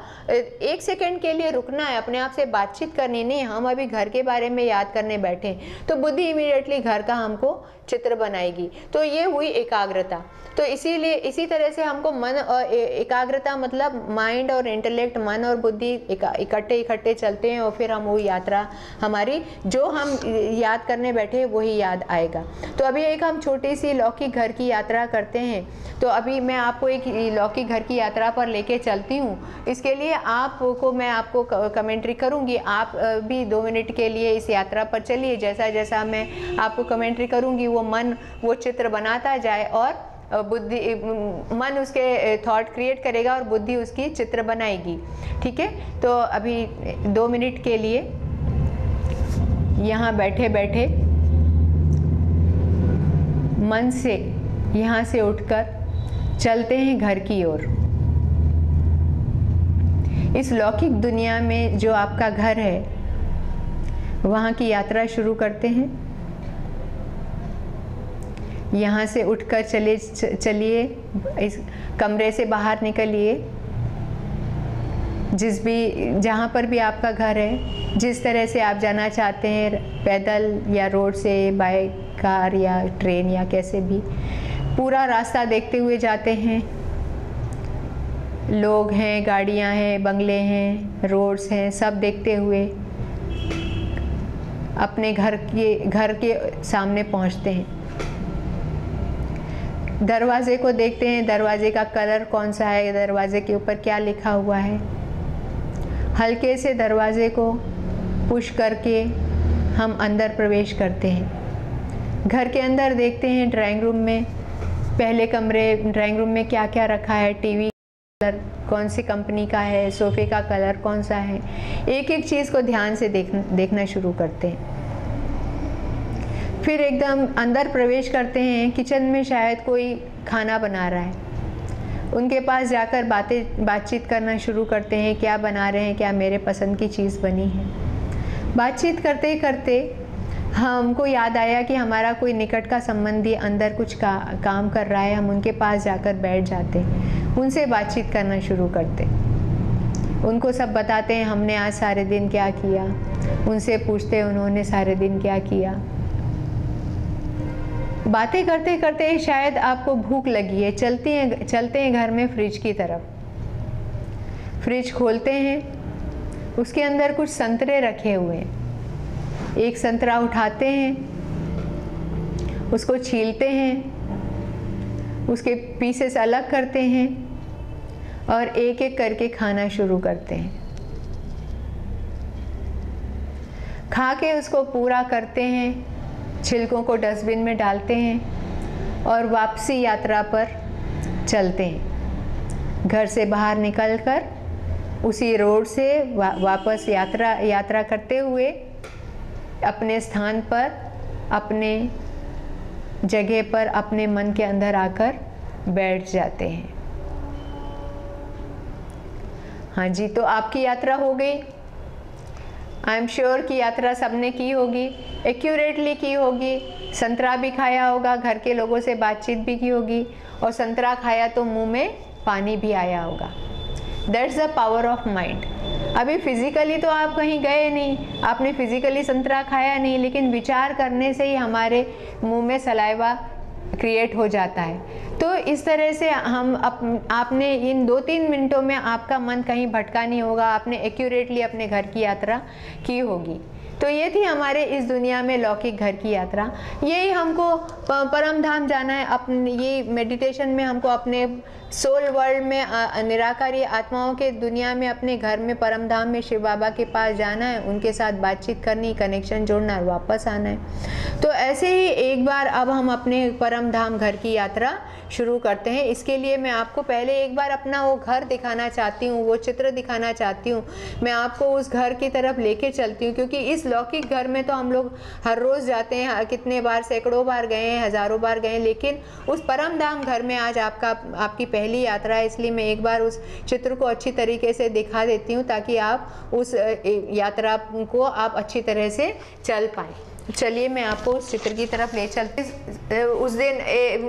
एक सेकेंड के लिए रुकना है, अपने आप से बातचीत करनी नहीं। हम अभी घर के बारे में याद करने बैठे तो बुद्धि इमीडिएटली घर का हमको चित्र बनाएगी, तो ये हुई एकाग्रता। तो इसीलिए इसी तरह से हमको मन और एकाग्रता मतलब माइंड और इंटेलेक्ट, मन और बुद्धि इकट्ठे इकट्ठे चलते हैं, और फिर हम वो यात्रा हमारी जो हम याद करने बैठे वही याद आएगा। तो अभी एक हम छोटी सी लौकिक घर की यात्रा करते हैं। तो अभी मैं आपको एक लौकिक घर की यात्रा पर लेके चलती हूँ। इसके लिए मैं आपको कमेंट्री करूँगी, आप भी 2 मिनट के लिए इस यात्रा पर चलिए। जैसा जैसा मैं आपको कमेंट्री करूँगी वो मन वो चित्र बनाता जाए, और बुद्धि, मन उसके थॉट क्रिएट करेगा और बुद्धि उसकी चित्र बनाएगी। ठीक है, तो अभी 2 मिनट के लिए यहाँ बैठे बैठे मन से यहाँ से उठकर चलते हैं घर की ओर। इस लौकिक दुनिया में जो आपका घर है वहाँ की यात्रा शुरू करते हैं। यहाँ से उठकर चलिए, इस कमरे से बाहर निकलिए। जहाँ पर भी आपका घर है, जिस तरह से आप जाना चाहते हैं, पैदल या रोड से, बाय कार या ट्रेन या कैसे भी, पूरा रास्ता देखते हुए जाते हैं। लोग हैं, गाड़ियाँ हैं, बंगले हैं, रोड्स हैं, सब देखते हुए अपने घर के सामने पहुँचते हैं। दरवाजे को देखते हैं, दरवाजे का कलर कौन सा है, दरवाजे के ऊपर क्या लिखा हुआ है। हल्के से दरवाजे को पुश करके हम अंदर प्रवेश करते हैं। घर के अंदर देखते हैं ड्राइंग रूम में, पहले कमरे ड्राइंग रूम में क्या क्या रखा है, टीवी कलर कौन सी कंपनी का है, सोफे का कलर कौन सा है। एक एक चीज़ को ध्यान से देखना शुरू करते हैं। फिर एकदम अंदर प्रवेश करते हैं। किचन में शायद कोई खाना बना रहा है, उनके पास जाकर बातचीत करना शुरू करते हैं। क्या बना रहे हैं, क्या मेरे पसंद की चीज़ बनी है। बातचीत करते करते हमको याद आया कि हमारा कोई निकट का संबंधी अंदर कुछ काम कर रहा है। हम उनके पास जाकर बैठ जाते हैं, उनसे बातचीत करना शुरू करते, उनको सब बताते हैं हमने आज सारे दिन क्या किया। उनसे पूछते हैं उन्होंने सारे दिन क्या किया। बातें करते करते शायद आपको भूख लगी है, चलते हैं घर में फ्रिज की तरफ। फ्रिज खोलते हैं, उसके अंदर कुछ संतरे रखे हुए हैं। एक संतरा उठाते हैं, उसको छीलते हैं, उसके पीसेस अलग करते हैं और एक एक करके खाना शुरू करते हैं। खा के उसको पूरा करते हैं, छिलकों को डस्टबिन में डालते हैं और वापसी यात्रा पर चलते हैं। घर से बाहर निकलकर उसी रोड से वापस यात्रा करते हुए अपने स्थान पर, अपने जगह पर, अपने मन के अंदर आकर बैठ जाते हैं। हाँ जी, तो आपकी यात्रा हो गई। आई एम श्योर कि यात्रा सबने की होगी, एक्यूरेटली की होगी। संतरा भी खाया होगा, घर के लोगों से बातचीत भी की होगी, और संतरा खाया तो मुंह में पानी भी आया होगा। That's the power of mind. अभी फिजिकली तो आप कहीं गए नहीं, आपने फिजिकली संतरा खाया नहीं, लेकिन विचार करने से ही हमारे मुंह में सलाइवा क्रिएट हो जाता है। तो इस तरह से आपने इन 2-3 मिनटों में आपका मन कहीं भटका नहीं होगा, आपने एक्यूरेटली अपने घर की यात्रा की होगी। तो ये थी हमारे इस दुनिया में लौकिक घर की यात्रा। यही हमको परम धाम जाना है। अपने ये मेडिटेशन में हमको अपने सोल वर्ल्ड में, निराकारी आत्माओं के दुनिया में, अपने घर में, परम धाम में शिव बाबा के पास जाना है, उनके साथ बातचीत करनी, कनेक्शन जोड़ना और वापस आना है। तो ऐसे ही एक बार अब हम अपने परम धाम घर की यात्रा शुरू करते हैं। इसके लिए मैं आपको पहले एक बार अपना वो घर दिखाना चाहती हूँ, वो चित्र दिखाना चाहती हूँ। मैं आपको उस घर की तरफ लेके चलती हूँ, क्योंकि इस लौकिक घर में तो हम लोग हर रोज़ जाते हैं, कितने बार, सैकड़ों बार गए हैं, हज़ारों बार गए हैं, लेकिन उस परम धाम घर में आज आपकी पहली यात्रा है। इसलिए मैं एक बार उस चित्र को अच्छी तरीके से दिखा देती हूँ, ताकि आप उस यात्रा को आप अच्छी तरह से चल पाएँ। चलिए मैं आपको उस चित्र की तरफ ले चलती। उस दिन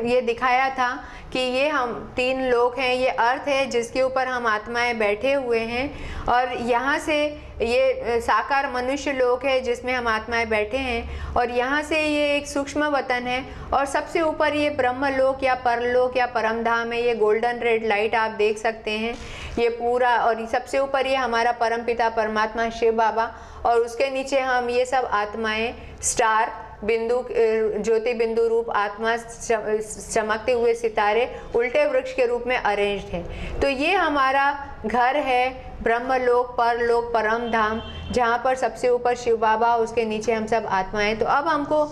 ये दिखाया था कि ये हम 3 लोक हैं, ये अर्थ है जिसके ऊपर हम आत्माएं बैठे हुए हैं, और यहाँ से ये साकार मनुष्य लोक है जिसमें हम आत्माएं बैठे हैं, और यहाँ से ये एक सूक्ष्म वतन है, और सबसे ऊपर ये ब्रह्मलोक या परलोक या परमधाम है। ये गोल्डन रेड लाइट आप देख सकते हैं, ये पूरा, और सबसे ऊपर ये हमारा परमपिता परमात्मा शिव बाबा, और उसके नीचे हम ये सब आत्माएं, स्टार, बिंदु, ज्योति बिंदु रूप आत्मा, चमकते हुए सितारे उल्टे वृक्ष के रूप में अरेंज्ड है। तो ये हमारा घर है, ब्रह्मलोक, परलोक, परम धाम, जहाँ पर सबसे ऊपर शिव बाबा, उसके नीचे हम सब आत्माएं। तो अब हमको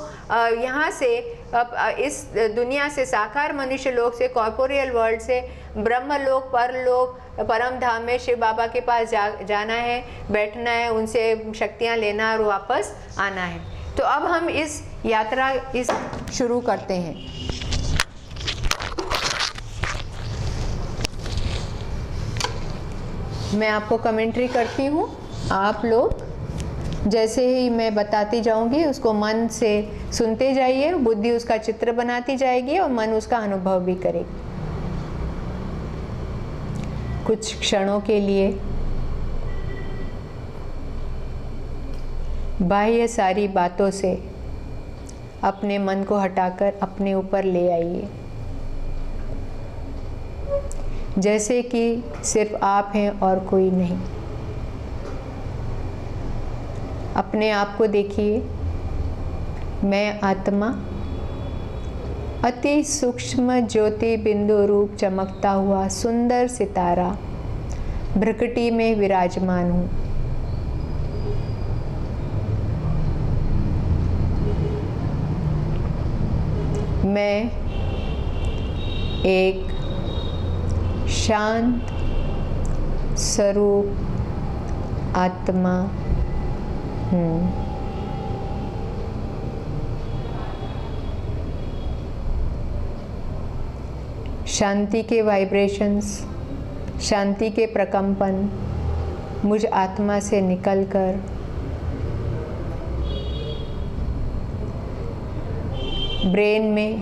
यहाँ से, अब इस दुनिया से, साकार मनुष्य लोक से, कॉर्पोरियल वर्ल्ड से ब्रह्मलोक, परलोक, परम धाम में शिव बाबा के पास जाना है, बैठना है, उनसे शक्तियाँ लेना और वापस आना है। तो अब हम इस यात्रा शुरू करते हैं। मैं आपको कमेंट्री करती हूँ, आप लोग जैसे ही मैं बताती जाऊंगी उसको मन से सुनते जाइए, बुद्धि उसका चित्र बनाती जाएगी और मन उसका अनुभव भी करेगी। कुछ क्षणों के लिए बाह्य सारी बातों से अपने मन को हटाकर अपने ऊपर ले आइए, जैसे कि सिर्फ आप हैं और कोई नहीं। अपने आप को देखिए, मैं आत्मा अति सूक्ष्म ज्योति बिंदु रूप चमकता हुआ सुंदर सितारा भ्रकुटी में विराजमान हूँ। मैं एक शांत स्वरूप आत्मा हूँ। शांति के वाइब्रेशंस, शांति के प्रकंपन मुझ आत्मा से निकलकर ब्रेन में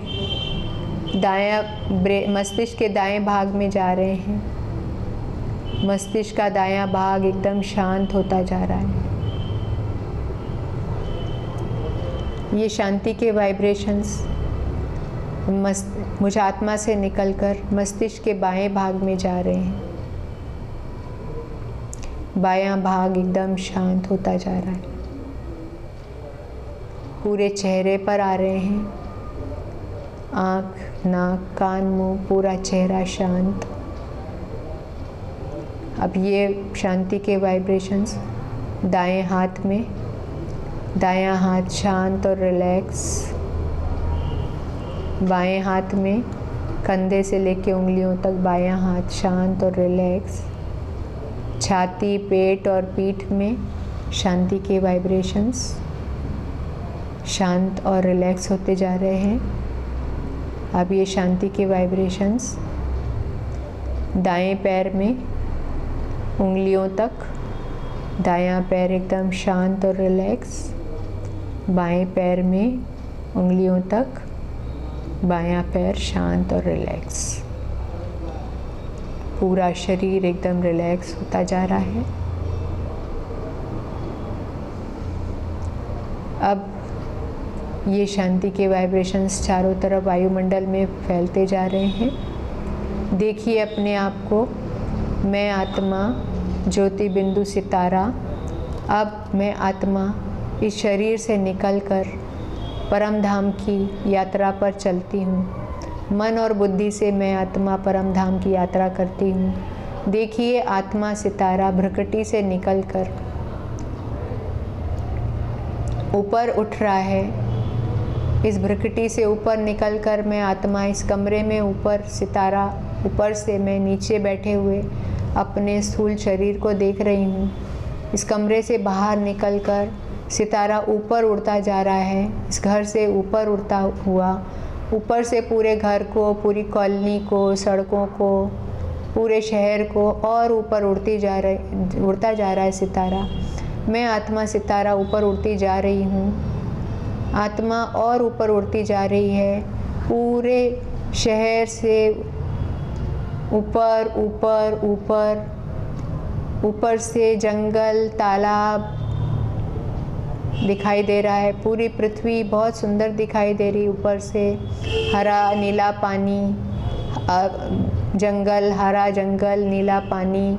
मस्तिष्क के दाएं भाग में जा रहे हैं। मस्तिष्क का दायां भाग एकदम शांत होता जा रहा है। ये शांति के वाइब्रेशंस मुझ आत्मा से निकलकर मस्तिष्क के बाएं भाग में जा रहे हैं। बायां भाग एकदम शांत होता जा रहा है। पूरे चेहरे पर आ रहे हैं। आँख, नाक, कान, मुंह, पूरा चेहरा शांत। अब ये शांति के वाइब्रेशंस दाएं हाथ में, दायां हाथ शांत और रिलैक्स। बाएं हाथ में कंधे से लेके उंगलियों तक बायां हाथ शांत और रिलैक्स। छाती, पेट और पीठ में शांति के वाइब्रेशंस शांत और रिलैक्स होते जा रहे हैं। अब ये शांति के वाइब्रेशंस दाएं पैर में उंगलियों तक, दायां पैर एकदम शांत और रिलैक्स। बाएं पैर में उंगलियों तक, बायां पैर शांत और रिलैक्स। पूरा शरीर एकदम रिलैक्स होता जा रहा है। अब ये शांति के वाइब्रेशंस चारों तरफ वायुमंडल में फैलते जा रहे हैं। देखिए अपने आप को, मैं आत्मा ज्योति बिंदु सितारा। अब मैं आत्मा इस शरीर से निकलकर परम धाम की यात्रा पर चलती हूँ। मन और बुद्धि से मैं आत्मा परम धाम की यात्रा करती हूँ। देखिए आत्मा सितारा भ्रकटी से निकलकर ऊपर उठ रहा है। इस भ्रकटी से ऊपर निकलकर मैं आत्मा इस कमरे में ऊपर सितारा, ऊपर से मैं नीचे बैठे हुए अपने स्थूल शरीर को देख रही हूँ। इस कमरे से बाहर निकलकर सितारा ऊपर उड़ता जा रहा है। इस घर से ऊपर उड़ता हुआ ऊपर से पूरे घर को, पूरी कॉलोनी को, सड़कों को, पूरे शहर को और ऊपर उड़ता जा रहा है सितारा। मैं आत्मा सितारा ऊपर उड़ती जा रही हूँ। आत्मा और ऊपर उड़ती जा रही है, पूरे शहर से ऊपर ऊपर ऊपर, ऊपर से जंगल, तालाब दिखाई दे रहा है। पूरी पृथ्वी बहुत सुंदर दिखाई दे रही। ऊपर से हरा नीला पानी, जंगल, हरा जंगल, नीला पानी,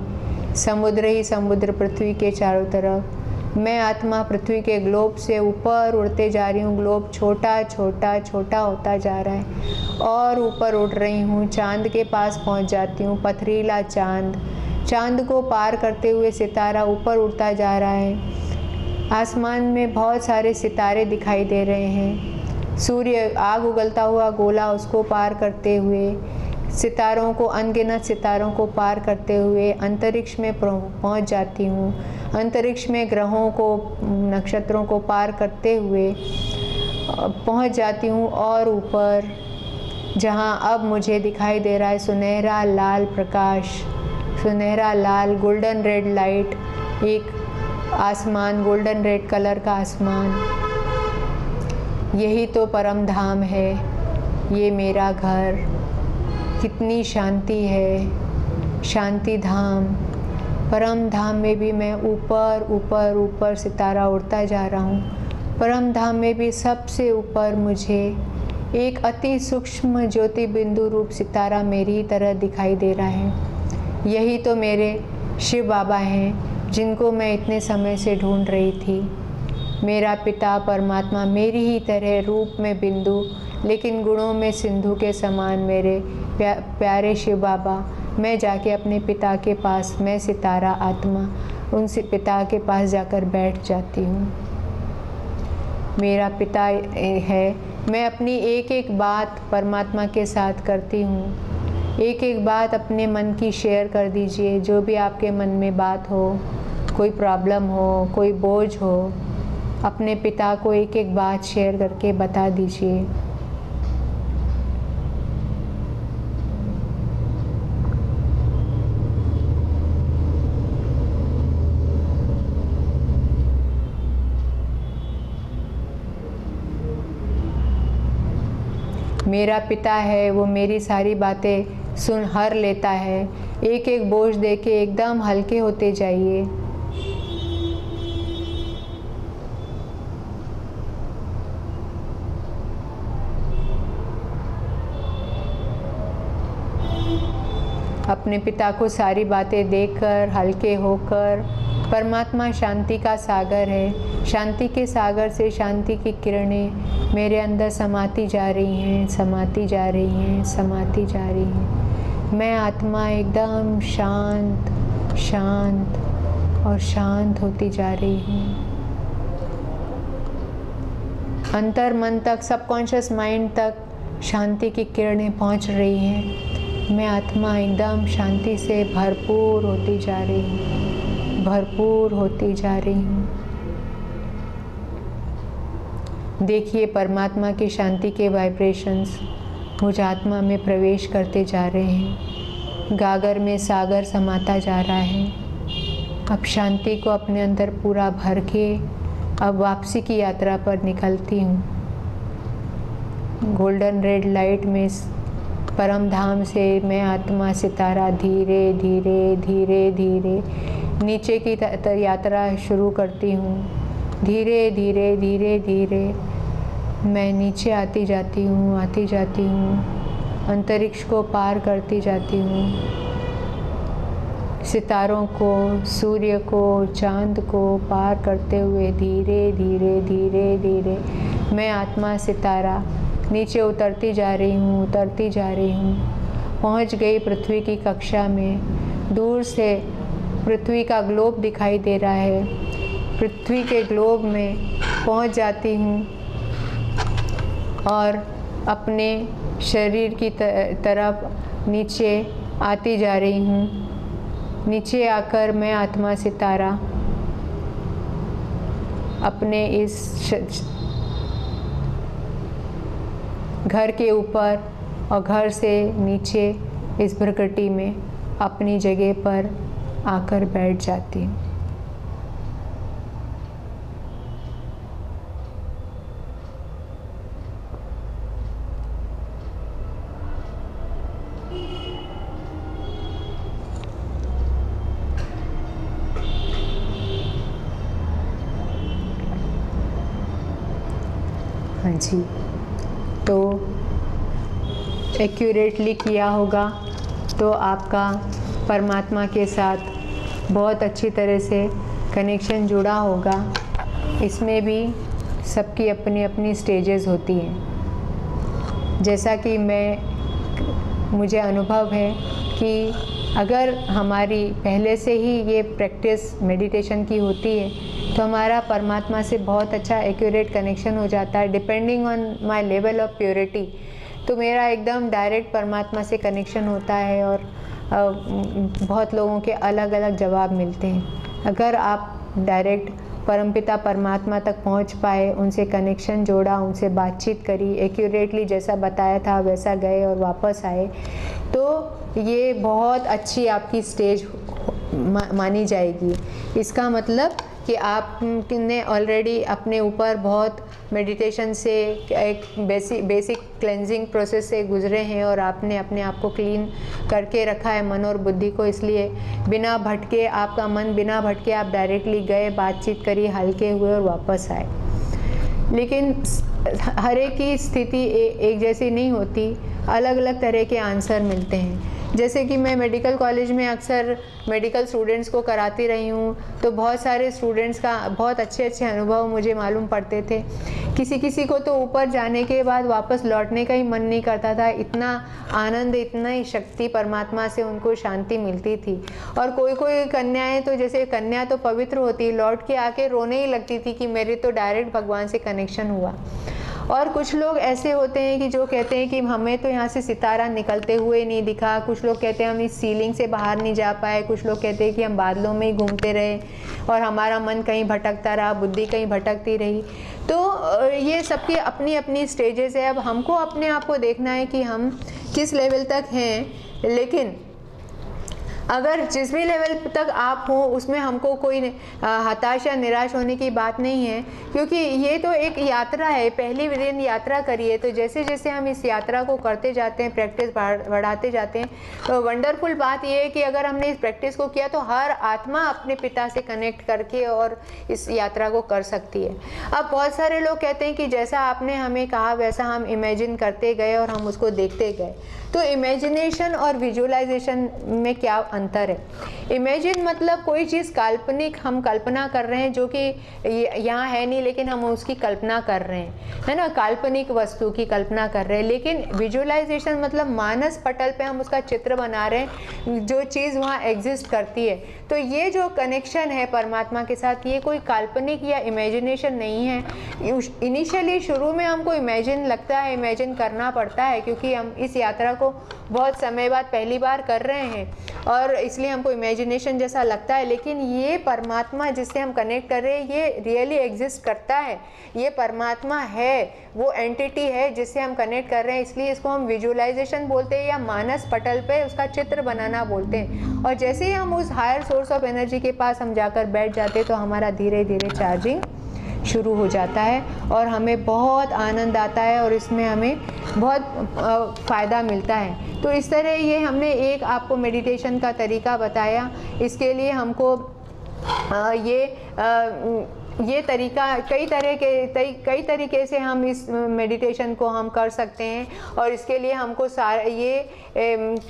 समुद्र ही समुद्र पृथ्वी के चारों तरफ। मैं आत्मा पृथ्वी के ग्लोब से ऊपर उड़ते जा रही हूँ। ग्लोब छोटा छोटा छोटा होता जा रहा है और ऊपर उड़ रही हूँ। चांद के पास पहुँच जाती हूँ। पथरीला चांद, चांद को पार करते हुए सितारा ऊपर उड़ता जा रहा है। आसमान में बहुत सारे सितारे दिखाई दे रहे हैं। सूर्य आग उगलता हुआ गोला, उसको पार करते हुए सितारों को, अनगिनत सितारों को पार करते हुए अंतरिक्ष में पहुंच जाती हूँ। अंतरिक्ष में ग्रहों को, नक्षत्रों को पार करते हुए पहुंच जाती हूँ और ऊपर जहाँ अब मुझे दिखाई दे रहा है सुनहरा लाल प्रकाश, सुनहरा लाल गोल्डन रेड लाइट, एक आसमान, गोल्डन रेड कलर का आसमान। यही तो परम धाम है, ये मेरा घर। कितनी शांति है, शांति धाम। परम धाम में भी मैं ऊपर ऊपर ऊपर सितारा उड़ता जा रहा हूँ। परम धाम में भी सबसे ऊपर मुझे एक अति सूक्ष्म ज्योति बिंदु रूप सितारा मेरी ही तरह दिखाई दे रहा है। यही तो मेरे शिव बाबा हैं, जिनको मैं इतने समय से ढूंढ रही थी। मेरा पिता परमात्मा मेरी ही तरह रूप में बिंदु, लेकिन गुणों में सिंधु के समान मेरे प्यारे शिव बाबा। मैं जाके अपने पिता के पास, मैं सितारा आत्मा, उन पिता के पास जाकर बैठ जाती हूँ। मेरा पिता है। मैं अपनी एक एक बात परमात्मा के साथ करती हूँ। एक एक बात अपने मन की शेयर कर दीजिए। जो भी आपके मन में बात हो, कोई प्रॉब्लम हो, कोई बोझ हो, अपने पिता को एक एक बात शेयर करके बता दीजिए। मेरा पिता है, वो मेरी सारी बातें सुन हर लेता है। एक एक बोझ दे के एकदम हल्के होते जाइए। अपने पिता को सारी बातें देकर हल्के होकर परमात्मा शांति का सागर है। शांति के सागर से शांति की किरणें मेरे अंदर समाती जा रही हैं, समाती जा रही हैं, समाती जा रही हैं। मैं आत्मा एकदम शांत शांत और शांत होती जा रही हूँ। अंतर मन तक, सबकॉन्शियस माइंड तक शांति की किरणें पहुँच रही हैं। मैं आत्मा एकदम शांति से भरपूर होती जा रही हूँ, भरपूर होती जा रही हूँ। देखिए परमात्मा की शांति के वाइब्रेशंस मुझ आत्मा में प्रवेश करते जा रहे हैं। गागर में सागर समाता जा रहा है। अब शांति को अपने अंदर पूरा भर के अब वापसी की यात्रा पर निकलती हूँ। गोल्डन रेड लाइट में परम धाम से मैं आत्मा सितारा धीरे धीरे धीरे धीरे नीचे की यात्रा शुरू करती हूँ। धीरे धीरे धीरे धीरे मैं नीचे आती जाती हूँ, आती जाती हूँ, अंतरिक्ष को पार करती जाती हूँ। सितारों को, सूर्य को, चांद को पार करते हुए धीरे धीरे धीरे धीरे मैं आत्मा सितारा नीचे उतरती जा रही हूँ, उतरती जा रही हूँ। पहुँच गई पृथ्वी की कक्षा में। दूर से पृथ्वी का ग्लोब दिखाई दे रहा है। पृथ्वी के ग्लोब में पहुँच जाती हूँ और अपने शरीर की तरफ नीचे आती जा रही हूँ। नीचे आकर मैं आत्मा सितारा अपने इस घर के ऊपर और घर से नीचे इस प्रकृति में अपनी जगह पर आकर बैठ जाती हूँ। हाँ जी, तो एक्यूरेटली किया होगा तो आपका परमात्मा के साथ बहुत अच्छी तरह से कनेक्शन जुड़ा होगा। इसमें भी सबकी अपनी अपनी स्टेजेस होती हैं। जैसा कि मुझे अनुभव है कि अगर हमारी पहले से ही ये प्रैक्टिस मेडिटेशन की होती है तो हमारा परमात्मा से बहुत अच्छा एक्यूरेट कनेक्शन हो जाता है। Depending on my level of purity, तो मेरा एकदम डायरेक्ट परमात्मा से कनेक्शन होता है और बहुत लोगों के अलग अलग जवाब मिलते हैं। अगर आप डायरेक्ट परमपिता परमात्मा तक पहुंच पाए, उनसे कनेक्शन जोड़ा, उनसे बातचीत करी, एक्यूरेटली जैसा बताया था वैसा गए और वापस आए, तो ये बहुत अच्छी आपकी स्टेज मानी जाएगी। इसका मतलब कि आपने ऑलरेडी अपने ऊपर बहुत मेडिटेशन से एक बेसिक क्लेंजिंग प्रोसेस से गुजरे हैं और आपने अपने आप को क्लीन करके रखा है, मन और बुद्धि को। इसलिए बिना भटके, आपका मन बिना भटके आप डायरेक्टली गए, बातचीत करी, हल्के हुए और वापस आए। लेकिन हर एक की स्थिति एक जैसी नहीं होती, अलग अलग तरह के आंसर मिलते हैं। जैसे कि मैं मेडिकल कॉलेज में अक्सर मेडिकल स्टूडेंट्स को कराती रही हूँ, तो बहुत सारे स्टूडेंट्स का बहुत अच्छे अच्छे अनुभव मुझे मालूम पड़ते थे। किसी किसी को तो ऊपर जाने के बाद वापस लौटने का ही मन नहीं करता था, इतना आनंद, इतना ही शक्ति परमात्मा से उनको शांति मिलती थी। और कोई कोई कन्याएं तो, जैसे कन्या तो पवित्र होती, लौट के आके रोने ही लगती थी कि मेरे तो डायरेक्ट भगवान से कनेक्शन हुआ। और कुछ लोग ऐसे होते हैं कि जो कहते हैं कि हमें तो यहाँ से सितारा निकलते हुए नहीं दिखा। कुछ लोग कहते हैं हम इस सीलिंग से बाहर नहीं जा पाए। कुछ लोग कहते हैं कि हम बादलों में ही घूमते रहे और हमारा मन कहीं भटकता रहा, बुद्धि कहीं भटकती रही। तो ये सबकी अपनी अपनी स्टेजेस है। अब हमको अपने आप को देखना है कि हम किस लेवल तक हैं। लेकिन अगर जिस भी लेवल तक आप हो उसमें हमको कोई हताश या निराश होने की बात नहीं है, क्योंकि ये तो एक यात्रा है। पहली दिन यात्रा करिए, तो जैसे जैसे हम इस यात्रा को करते जाते हैं, प्रैक्टिस बढ़ाते जाते हैं, तो वंडरफुल बात यह है कि अगर हमने इस प्रैक्टिस को किया तो हर आत्मा अपने पिता से कनेक्ट करके और इस यात्रा को कर सकती है। अब बहुत सारे लोग कहते हैं कि जैसा आपने हमें कहा वैसा हम इमेजिन करते गए और हम उसको देखते गए। तो इमेजिनेशन और विजुअलाइजेशन में क्या अंतर है। इमेजिन मतलब कोई चीज़ काल्पनिक, हम कल्पना कर रहे हैं जो कि यहाँ है नहीं, लेकिन हम उसकी कल्पना कर रहे हैं, है ना, काल्पनिक वस्तु की कल्पना कर रहे हैं। लेकिन विजुअलाइजेशन मतलब मानस पटल पे हम उसका चित्र बना रहे हैं, जो चीज़ वहाँ एग्जिस्ट करती है। तो ये जो कनेक्शन है परमात्मा के साथ, ये कोई काल्पनिक या इमेजिनेशन नहीं है। इनिशियली शुरू में हमको इमेजिन लगता है, इमेजिन करना पड़ता है, क्योंकि हम इस यात्रा को बहुत समय बाद पहली बार कर रहे हैं और इसलिए हमको इमेजिनेशन जैसा लगता है। लेकिन ये परमात्मा जिससे हम कनेक्ट कर रहे हैं, ये रियली एग्जिस्ट करता है, ये परमात्मा है, वो एंटिटी है जिससे हम कनेक्ट कर रहे हैं। इसलिए इसको हम विजुअलाइजेशन बोलते हैं या मानस पटल पे उसका चित्र बनाना बोलते हैं। और जैसे ही हम उस हायर सोर्स ऑफ एनर्जी के पास हम जाकर बैठ जाते हैं, तो हमारा धीरे धीरे चार्जिंग शुरू हो जाता है और हमें बहुत आनंद आता है और इसमें हमें बहुत फ़ायदा मिलता है। तो इस तरह ये हमने एक आपको मेडिटेशन का तरीका बताया। इसके लिए हमको ये तरीका कई तरीके से हम इस मेडिटेशन को हम कर सकते हैं। और इसके लिए हमको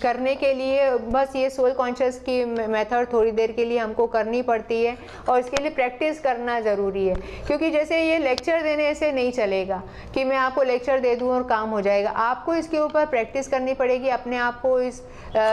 करने के लिए बस ये सोल कॉन्शियस की मेथड थोड़ी देर के लिए हमको करनी पड़ती है और इसके लिए प्रैक्टिस करना ज़रूरी है। क्योंकि जैसे ये लेक्चर देने से नहीं चलेगा कि मैं आपको लेक्चर दे दूँ और काम हो जाएगा। आपको इसके ऊपर प्रैक्टिस करनी पड़ेगी अपने आप को।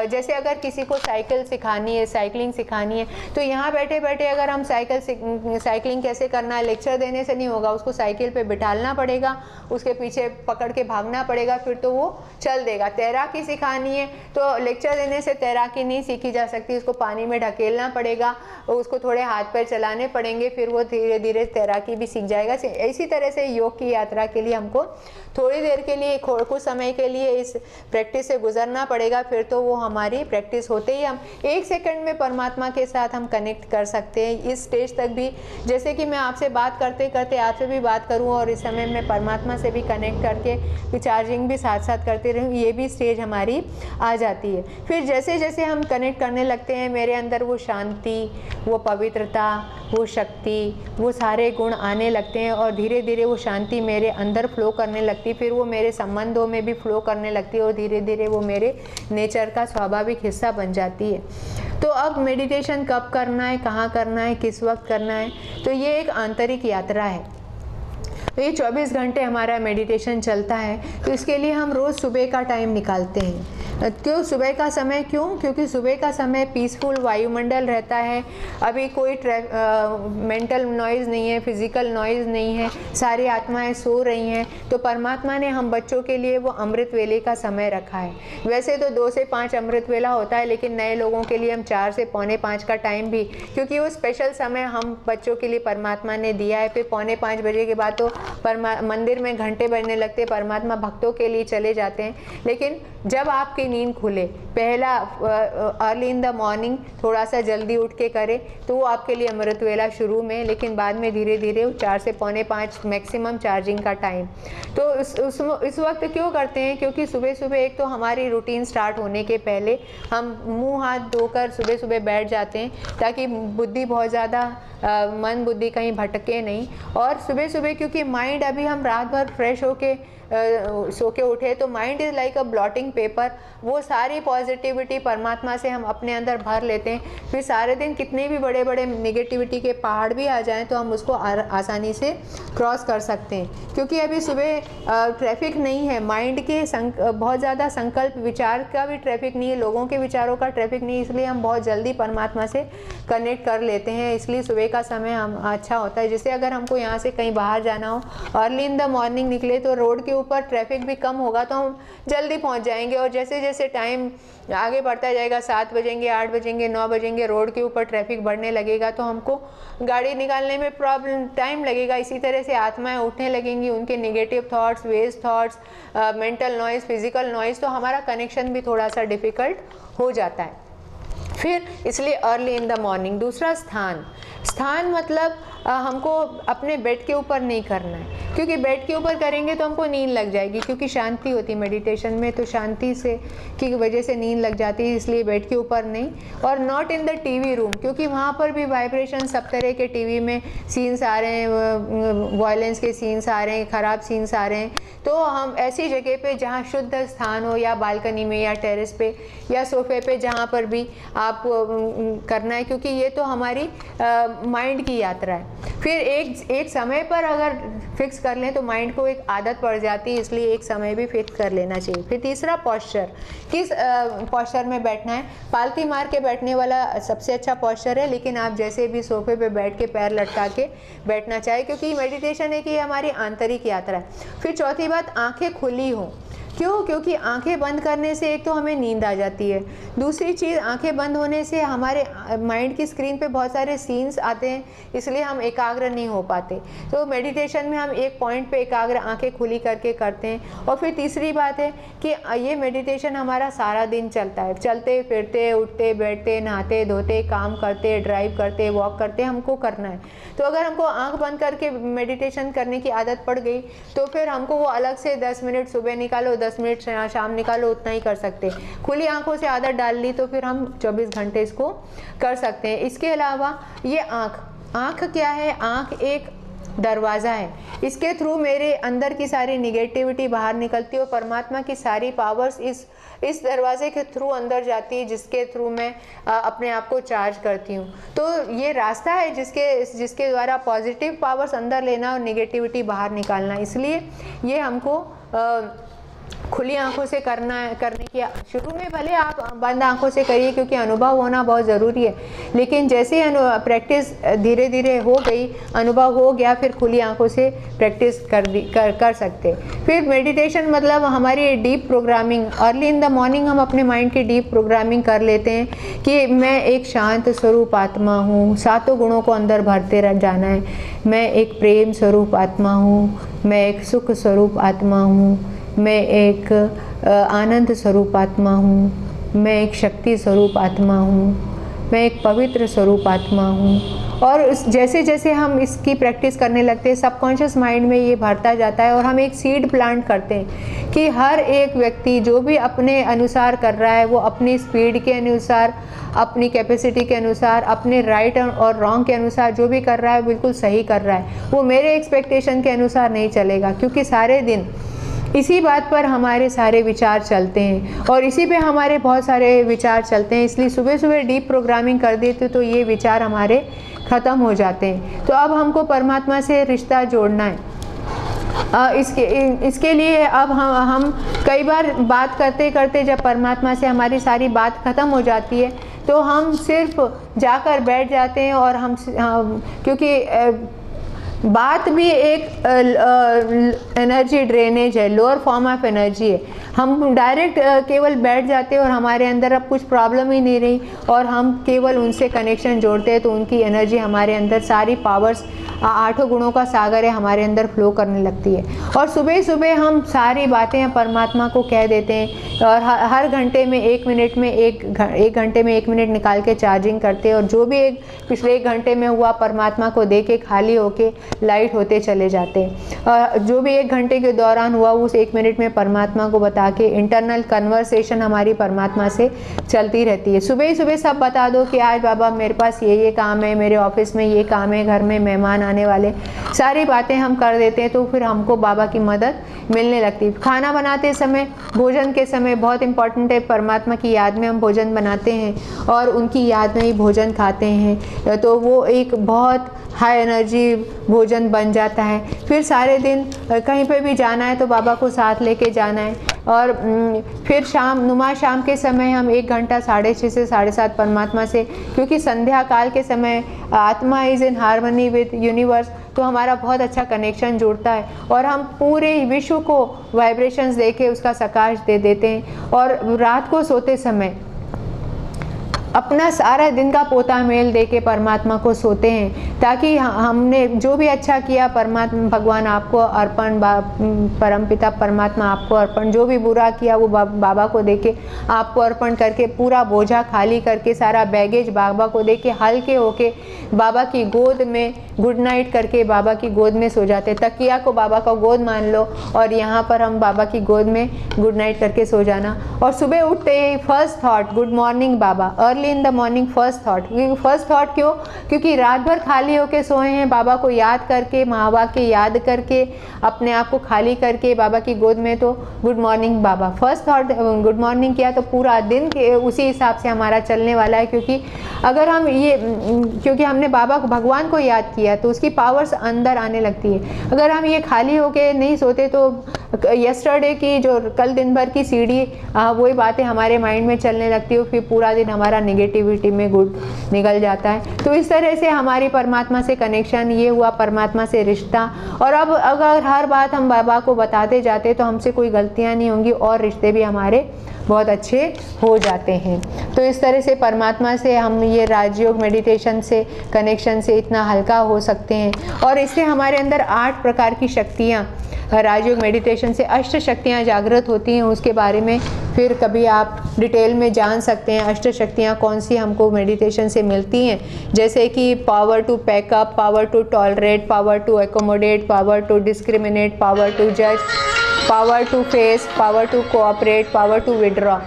जैसे अगर किसी को साइकिल सिखानी है, साइकिलिंग सिखानी है, तो यहाँ बैठे बैठे अगर हम साइकिलिंग कैसे करना है, लेक्चर देने से नहीं होगा। उसको साइकिल पे बिठालना पड़ेगा, उसके पीछे पकड़ के भागना पड़ेगा, फिर तो वो चल देगा। तैराकी सिखानी है तो लेक्चर देने से तैराकी नहीं सीखी जा सकती, उसको पानी में ढकेलना पड़ेगा, उसको थोड़े हाथ पैर चलाने पड़ेंगे, फिर वो धीरे धीरे तैराकी भी सीख जाएगा। इसी तरह से योग की यात्रा के लिए हमको थोड़ी देर के लिए, कुछ समय के लिए इस प्रैक्टिस से गुजरना पड़ेगा। फिर तो वो हमारी प्रैक्टिस होते ही हम 1 सेकंड में परमात्मा के साथ हम कनेक्ट कर सकते हैं। इस स्टेज तक भी, जैसे कि मैं आपसे बात करते करते आपसे भी बात करूं और इस समय मैं परमात्मा से भी कनेक्ट करके चार्जिंग भी साथ साथ करते रहूं, ये भी स्टेज हमारी आ जाती है। फिर जैसे जैसे हम कनेक्ट करने लगते हैं, मेरे अंदर वो शांति, वो पवित्रता, वो शक्ति, वो सारे गुण आने लगते हैं और धीरे धीरे वो शांति मेरे अंदर फ्लो करने लगती, फिर वो मेरे संबंधों में भी फ्लो करने लगती है और धीरे धीरे वो मेरे नेचर का स्वाभाविक हिस्सा बन जाती है। तो अब मेडिटेशन कब करना है, कहाँ करना है, किस वक्त करना है, तो ये एक आंतरिक यात्रा है। तो ये 24 घंटे हमारा मेडिटेशन चलता है। तो इसके लिए हम रोज़ सुबह का टाइम निकालते हैं। क्यों सुबह का समय? क्योंकि सुबह का समय पीसफुल वायुमंडल रहता है, अभी कोई मेंटल नॉइज़ नहीं है, फिज़िकल नॉइज़ नहीं है, सारी आत्माएं सो रही हैं। तो परमात्मा ने हम बच्चों के लिए वो अमृत वेले का समय रखा है। वैसे तो 2 से 5 अमृत वेला होता है, लेकिन नए लोगों के लिए हम 4 से पौने 5 का टाइम भी, क्योंकि वो स्पेशल समय हम बच्चों के लिए परमात्मा ने दिया है। फिर पौने 5 बजे के बाद तो मंदिर में घंटे बजने लगते, परमात्मा भक्तों के लिए चले जाते हैं। लेकिन जब आपकी नींद खुले, पहला अर्ली इन द मॉर्निंग थोड़ा सा जल्दी उठ के करें, तो वो आपके लिए अमृत वेला शुरू में, लेकिन बाद में धीरे धीरे 4 से पौने 5 मैक्सिमम चार्जिंग का टाइम। तो इस वक्त क्यों करते हैं? क्योंकि सुबह सुबह एक तो हमारी रूटीन स्टार्ट होने के पहले हम मुंह हाथ धोकर सुबह सुबह बैठ जाते हैं, ताकि बुद्धि बहुत ज़्यादा मन बुद्धि कहीं भटके नहीं। और सुबह सुबह क्योंकि माइंड, अभी हम रात भर फ्रेश होके सो के उठे, तो mind is like a blotting paper. वो सारी पॉजिटिविटी परमात्मा से हम अपने अंदर भर लेते हैं। फिर सारे दिन कितने भी बड़े बड़े नेगेटिविटी के पहाड़ भी आ जाएं, तो हम उसको आसानी से क्रॉस कर सकते हैं। क्योंकि अभी सुबह ट्रैफिक नहीं है, माइंड के बहुत ज़्यादा संकल्प विचार का भी ट्रैफिक नहीं है, लोगों के विचारों का ट्रैफिक नहीं है, इसलिए हम बहुत जल्दी परमात्मा से कनेक्ट कर लेते हैं। इसलिए सुबह का समय हम अच्छा होता है। जैसे अगर हमको यहाँ से कहीं बाहर जाना हो, अर्ली इन द मॉर्निंग निकले, तो रोड के ऊपर ट्रैफिक भी कम होगा, तो हम जल्दी पहुँच जाएंगे। और जैसे जैसे टाइम आगे बढ़ता जाएगा, 7 बजेंगे, 8 बजेंगे, 9 बजेंगे, रोड के ऊपर ट्रैफिक बढ़ने लगेगा, तो हमको गाड़ी निकालने में प्रॉब्लम टाइम लगेगा। इसी तरह से आत्माएं उठने लगेंगी, उनके negative thoughts, waste thoughts, mental noise, physical noise, तो हमारा कनेक्शन भी थोड़ा सा डिफ़िकल्ट हो जाता है। फिर इसलिए अर्ली इन द मॉर्निंग। दूसरा स्थान मतलब हमको अपने बेड के ऊपर नहीं करना है, क्योंकि बेड के ऊपर करेंगे तो हमको नींद लग जाएगी, क्योंकि शांति होती है मेडिटेशन में, तो शांति से की वजह से नींद लग जाती है, इसलिए बेड के ऊपर नहीं। और not in the TV room, क्योंकि वहाँ पर भी वाइब्रेशन, सब तरह के टीवी में सीन्स आ रहे हैं, वायलेंस के सीन्स आ रहे हैं, ख़राब सीन्स आ रहे हैं। तो हम ऐसी जगह पे जहाँ शुद्ध स्थान हो, या बालकनी में या टेरेस पे या सोफे पे, जहाँ पर भी आप करना है, क्योंकि ये तो हमारी माइंड की यात्रा है। फिर एक समय पर अगर फिक्स कर लें तो माइंड को एक आदत पड़ जाती है, इसलिए एक समय भी फिक्स कर लेना चाहिए। फिर तीसरा पोस्चर, किस पोस्चर में बैठना है। पालथी मार के बैठने वाला सबसे अच्छा पोस्चर है, लेकिन आप जैसे भी सोफे पे बैठ के पैर लटका के बैठना चाहिए, क्योंकि मेडिटेशन है कि हमारी आंतरिक यात्रा है। फिर चौथी बात, आंखें खुली हों। क्यों? क्योंकि आंखें बंद करने से एक तो हमें नींद आ जाती है, दूसरी चीज़ आंखें बंद होने से हमारे माइंड की स्क्रीन पे बहुत सारे सीन्स आते हैं, इसलिए हम एकाग्र नहीं हो पाते। तो मेडिटेशन में हम एक पॉइंट पे एकाग्र आंखें खुली करके करते हैं। और फिर तीसरी बात है कि ये मेडिटेशन हमारा सारा दिन चलता है, चलते फिरते, उठते बैठते, नहाते धोते, काम करते, ड्राइव करते, वॉक करते, हमको करना है। तो अगर हमको आँख बंद करके मेडिटेशन करने की आदत पड़ गई तो फिर हमको वो अलग से 10 मिनट सुबह निकालो, 10 मिनट शाम निकालो, उतना ही कर सकते। खुली आंखों से आदत डाल ली तो फिर हम 24 घंटे इसको कर सकते हैं। इसके अलावा ये आँख क्या है? आँख एक दरवाज़ा है, इसके थ्रू मेरे अंदर की सारी निगेटिविटी बाहर निकलती है और परमात्मा की सारी पावर्स इस दरवाजे के थ्रू अंदर जाती है, जिसके थ्रू मैं अपने आप को चार्ज करती हूँ। तो ये रास्ता है जिसके द्वारा पॉजिटिव पावर्स अंदर लेना और निगेटिविटी बाहर निकालना। इसलिए ये हमको खुली आंखों से करने की, शुरू में भले आप बंद आंखों से करिए क्योंकि अनुभव होना बहुत ज़रूरी है, लेकिन जैसे प्रैक्टिस धीरे धीरे हो गई, अनुभव हो गया, फिर खुली आंखों से प्रैक्टिस कर सकते। फिर मेडिटेशन मतलब हमारी deep programming. Early in the morning हम अपने माइंड की डीप प्रोग्रामिंग कर लेते हैं कि मैं एक शांत स्वरूप आत्मा हूँ, सातों गुणों को अंदर भरते रह जाना है। मैं एक प्रेम स्वरूप आत्मा हूँ, मैं एक सुख स्वरूप आत्मा हूँ, मैं एक आनंद स्वरूप आत्मा हूँ, मैं एक शक्ति स्वरूप आत्मा हूँ, मैं एक पवित्र स्वरूप आत्मा हूँ। और जैसे जैसे हम इसकी प्रैक्टिस करने लगते हैं, सबकॉन्शियस माइंड में ये भरता जाता है और हम एक सीड प्लांट करते हैं कि हर एक व्यक्ति जो भी अपने अनुसार कर रहा है, वो अपनी स्पीड के अनुसार, अपनी कैपेसिटी के अनुसार, अपने राइट और रॉन्ग के अनुसार जो भी कर रहा है बिल्कुल सही कर रहा है। वो मेरे एक्सपेक्टेशन के अनुसार नहीं चलेगा, क्योंकि सारे दिन इसी बात पर हमारे सारे विचार चलते हैं और इसी पे हमारे बहुत सारे विचार चलते हैं। इसलिए सुबह सुबह डीप प्रोग्रामिंग कर देते तो ये विचार हमारे ख़त्म हो जाते हैं। तो अब हमको परमात्मा से रिश्ता जोड़ना है। इसके लिए अब हम कई बार बात करते करते जब परमात्मा से हमारी सारी बात ख़त्म हो जाती है तो हम सिर्फ जाकर बैठ जाते हैं और क्योंकि बात भी एक एनर्जी ड्रेनेज है, लोअर फॉर्म ऑफ एनर्जी है। हम डायरेक्ट केवल बैठ जाते हैं और हमारे अंदर अब कुछ प्रॉब्लम ही नहीं रही और हम केवल उनसे कनेक्शन जोड़ते हैं तो उनकी एनर्जी हमारे अंदर, सारी पावर्स, आठों गुणों का सागर है, हमारे अंदर फ्लो करने लगती है। और सुबह सुबह हम सारी बातें परमात्मा को कह देते हैं और हर घंटे में 1 मिनट में एक घंटे में 1 मिनट निकाल के चार्जिंग करते हैं और जो भी पिछले 1 घंटे में हुआ परमात्मा को दे के खाली होके लाइट होते चले जाते हैं। जो भी 1 घंटे के दौरान हुआ उस 1 मिनट में परमात्मा को बता के इंटरनल कन्वर्सेशन हमारी परमात्मा से चलती रहती है। सुबह ही सुबह सब बता दो कि आज बाबा मेरे पास ये काम है, मेरे ऑफिस में ये काम है, घर में मेहमान आने वाले, सारी बातें हम कर देते हैं तो फिर हमको बाबा की मदद मिलने लगती है। खाना बनाते समय, भोजन के समय बहुत इम्पॉर्टेंट है, परमात्मा की याद में हम भोजन बनाते हैं और उनकी याद में ही भोजन खाते हैं, तो वो एक बहुत हाई एनर्जी भोजन बन जाता है। फिर सारे दिन कहीं पे भी जाना है तो बाबा को साथ लेके जाना है। और फिर शाम के समय हम 1 घंटा 6:30 से 7:30 परमात्मा से, क्योंकि संध्या काल के समय आत्मा is in harmony with universe, तो हमारा बहुत अच्छा कनेक्शन जुड़ता है और हम पूरे विश्व को वाइब्रेशंस देके उसका प्रकाश दे देते हैं। और रात को सोते समय अपना सारा दिन का पोता मेल दे के परमात्मा को सोते हैं, ताकि हमने जो भी अच्छा किया परमात्मा भगवान आपको अर्पण, परमपिता परमात्मा आपको अर्पण, जो भी बुरा किया वो बाबा को दे के आपको अर्पण करके पूरा बोझा खाली करके सारा बैगेज बाबा को दे के हल्के होके बाबा की गोद में गुड नाइट करके बाबा की गोद में सो जाते। तकिया को बाबा का गोद मान लो और यहाँ पर हम बाबा की गोद में गुड नाइट करके सो जाना। और सुबह उठते ही first thought good morning Baba, early in the morning first thought. First thought क्यों? क्योंकि रात भर खाली होके सोए हैं, बाबा को याद करके, माँ बाप की याद करके, अपने आप को खाली करके बाबा की गोद में, तो गुड मॉर्निंग बाबा फर्स्ट थॉट गुड मॉर्निंग किया तो पूरा दिन के उसी हिसाब से हमारा चलने वाला है। क्योंकि अगर हम क्योंकि हमने बाबा को भगवान को याद किया तो उसकी पावर्स अंदर आने लगती है। अगर हम ये खाली होके नहीं सोते तो यस्टरडे की जो कल दिन भर की सीढ़ी वही बातें हमारे माइंड में चलने लगती है, फिर पूरा दिन हमारा नेगेटिविटी में गुड निकल जाता है। तो इस तरह से हमारी परमात्मा से कनेक्शन, ये हुआ परमात्मा से रिश्ता। और अब अगर हर बात हम बाबा को बताते जाते तो हमसे कोई गलतियाँ नहीं होंगी और रिश्ते भी हमारे बहुत अच्छे हो जाते हैं। तो इस तरह से परमात्मा से हम ये राजयोग मेडिटेशन से कनेक्शन से इतना हल्का हो सकते हैं। और इससे हमारे अंदर 8 प्रकार की शक्तियाँ, राजयोग मेडिटेशन से अष्ट शक्तियाँ जागृत होती हैं। उसके बारे में फिर कभी आप डिटेल में जान सकते हैं अष्ट शक्तियाँ कौन सी हमको मेडिटेशन से मिलती हैं। जैसे कि power to pack up, power to tolerate, power to accommodate, power to discriminate, power to जज, power to face, power to cooperate, power to withdraw.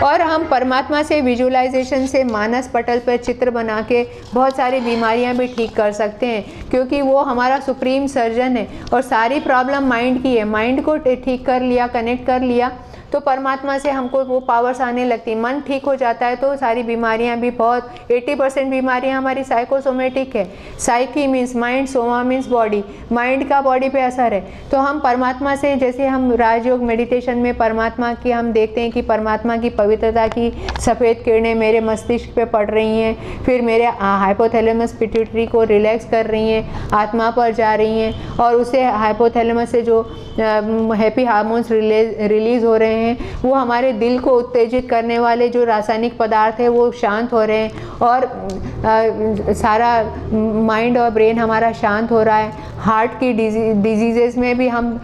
और हम परमात्मा से विजुअलाइजेशन से मानस पटल पर चित्र बना के बहुत सारी बीमारियां भी ठीक कर सकते हैं, क्योंकि वो हमारा सुप्रीम सर्जन है। और सारी प्रॉब्लम माइंड की है, माइंड को ठीक कर लिया, कनेक्ट कर लिया तो परमात्मा से हमको वो पावर्स आने लगती है। मन ठीक हो जाता है तो सारी बीमारियां भी, बहुत 80% बीमारियां हमारी साइकोसोमेटिक है। Psyche means mind, Soma means body, mind का बॉडी पे असर है। तो हम परमात्मा से, जैसे हम राजयोग मेडिटेशन में परमात्मा की हम देखते हैं कि परमात्मा की पवित्रता की सफ़ेद किरणें मेरे मस्तिष्क पे पड़ रही हैं, फिर मेरे हाइपोथैलेमस पिट्यूटरी को रिलैक्स कर रही हैं, आत्मा पर जा रही हैं, और उससे हाइपोथैलेमस से जो हैप्पी हार्मोन्स रिलीज़ हो रहे हैं, वो हमारे दिल को उत्तेजित करने वाले जो रासायनिक पदार्थ है वो शांत हो रहे हैं, और सारा माइंड और ब्रेन हमारा शांत हो रहा है। हार्ट की डिजीज़ेस में भी हम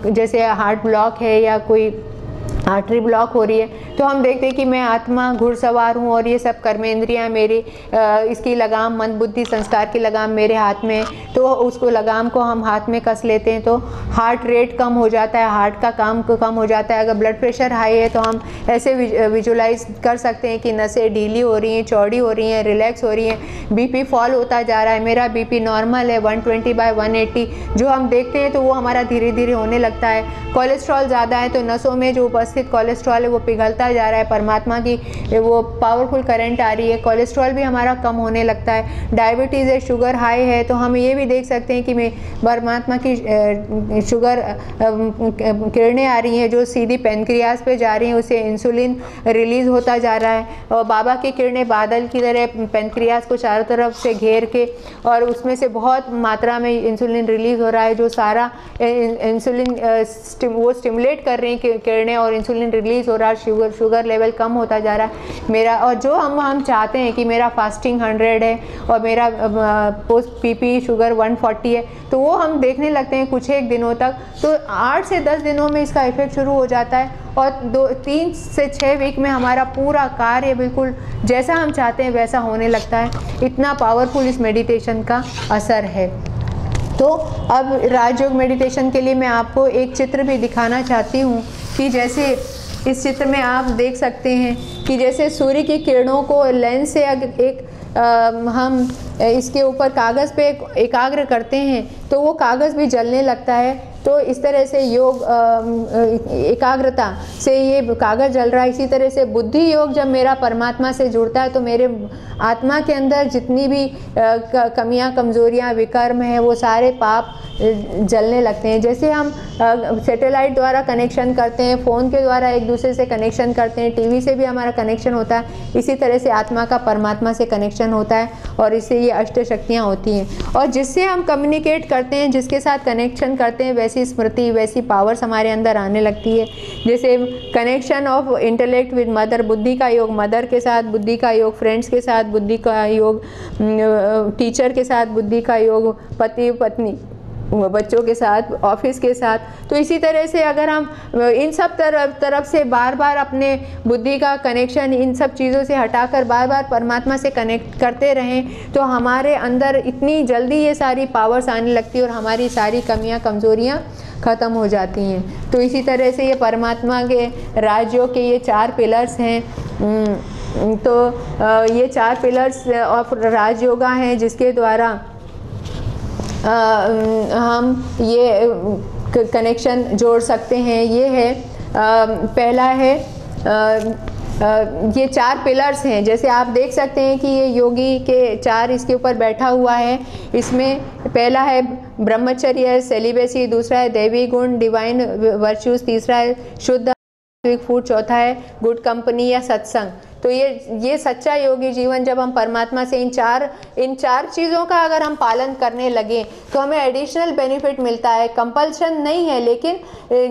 जैसे हार्ट ब्लॉक है या कोई आर्टरी ब्लॉक हो रही है तो हम देखते हैं कि मैं आत्मा घुड़सवार हूँ और ये सब कर्मेंद्रियाँ मेरी, इसकी लगाम, मन बुद्धि संस्कार की लगाम मेरे हाथ में, तो उसको लगाम को हम हाथ में कस लेते हैं तो हार्ट रेट कम हो जाता है, हार्ट का काम कम हो जाता है। अगर ब्लड प्रेशर हाई है तो हम ऐसे विजुलाइज कर सकते हैं कि नसें ढीली हो रही हैं, चौड़ी हो रही हैं, रिलैक्स हो रही हैं। बीपी फॉल होता जा रहा है, मेरा बीपी नॉर्मल है 120/180, जो हम देखते हैं तो वो हमारा धीरे धीरे होने लगता है। कोलेस्ट्रॉल ज़्यादा है तो नसों में जो उपस्थित कोलेस्ट्रॉल है वो पिघलता जा रहा है, परमात्मा की वो पावरफुल करंट आ रही है, कोलेस्ट्रॉल भी हमारा कम होने लगता है। डायबिटीज़ है, शुगर हाई है तो हम ये भी देख सकते हैं कि मैं परमात्मा की शुगर किरणें आ रही हैं जो सीधी पेनक्रियाज पे जा रही हैं, उससे इंसुलिन रिलीज़ होता जा रहा है। और बाबा की किरणें बादल की तरह पेनक्रियाज को चारों तरफ से घेर के, और उसमें से बहुत मात्रा में इंसुलिन रिलीज़ हो रहा है, जो सारा इंसुलिन वो स्टिमुलेट कर रही हैं किरणें, और इंसुलिन रिलीज़ हो रहा है, शुगर लेवल कम होता जा रहा है मेरा। और जो हम चाहते हैं कि मेरा फास्टिंग 100 है और मेरा पोस्ट पीपी शुगर 140 है, तो वो हम देखने लगते हैं कुछ एक दिनों तक। तो 8 से 10 दिनों में इसका इफेक्ट शुरू हो जाता है, और 3 से 6 वीक में हमारा पूरा कार्य बिल्कुल जैसा हम चाहते हैं वैसा होने लगता है। इतना पावरफुल इस मेडिटेशन का असर है। तो अब राजयोग मेडिटेशन के लिए मैं आपको एक चित्र भी दिखाना चाहती हूँ कि जैसे इस चित्र में आप देख सकते हैं कि जैसे सूर्य की किरणों को लेंस से हम इसके ऊपर कागज़ पे एकाग्र करते हैं तो वो कागज़ भी जलने लगता है। तो इस तरह से योग एकाग्रता से ये कागज़ जल रहा है। इसी तरह से बुद्धि योग जब मेरा परमात्मा से जुड़ता है तो मेरे आत्मा के अंदर जितनी भी कमियां, कमज़ोरियां, विकर्म हैं वो सारे पाप जलने लगते हैं। जैसे हम सैटेलाइट द्वारा कनेक्शन करते हैं, फ़ोन के द्वारा एक दूसरे से कनेक्शन करते हैं, टीवी से भी हमारा कनेक्शन होता है, इसी तरह से आत्मा का परमात्मा से कनेक्शन होता है, और इससे ये अष्ट शक्तियाँ होती हैं। और जिससे हम कम्युनिकेट करते हैं, जिसके साथ कनेक्शन करते हैं, वैसी स्मृति, वैसी पावर्स हमारे अंदर आने लगती है। जैसे connection of intellect with mother, बुद्धि का योग मदर के साथ, बुद्धि का योग फ्रेंड्स के साथ, बुद्धि का योग टीचर के साथ, बुद्धि का योग पति पत्नी बच्चों के साथ, ऑफिस के साथ। तो इसी तरह से अगर हम इन सब तरफ से बार बार अपने बुद्धि का कनेक्शन इन सब चीज़ों से हटाकर बार बार परमात्मा से कनेक्ट करते रहें तो हमारे अंदर इतनी जल्दी ये सारी पावर्स आने लगती है और हमारी सारी कमियां कमज़ोरियां ख़त्म हो जाती हैं। तो इसी तरह से ये परमात्मा के राजयोग के ये 4 पिलर्स हैं। तो ये 4 पिलर्स ऑफ राजयोगा हैं जिसके द्वारा हम ये कनेक्शन जोड़ सकते हैं। ये है पहला है ये 4 पिलर्स हैं। जैसे आप देख सकते हैं कि ये योगी के 4 इसके ऊपर बैठा हुआ है। इसमें पहला है ब्रह्मचर्य सेलिबेसी, दूसरा है दैवी गुण डिवाइन वर्च्यूज, तीसरा है शुद्ध फूड, चौथा है गुड कंपनी या सत्संग। तो ये सच्चा योगी जीवन जब हम परमात्मा से इन चार चीज़ों का अगर हम पालन करने लगे तो हमें एडिशनल बेनिफिट मिलता है। कंपल्शन नहीं है, लेकिन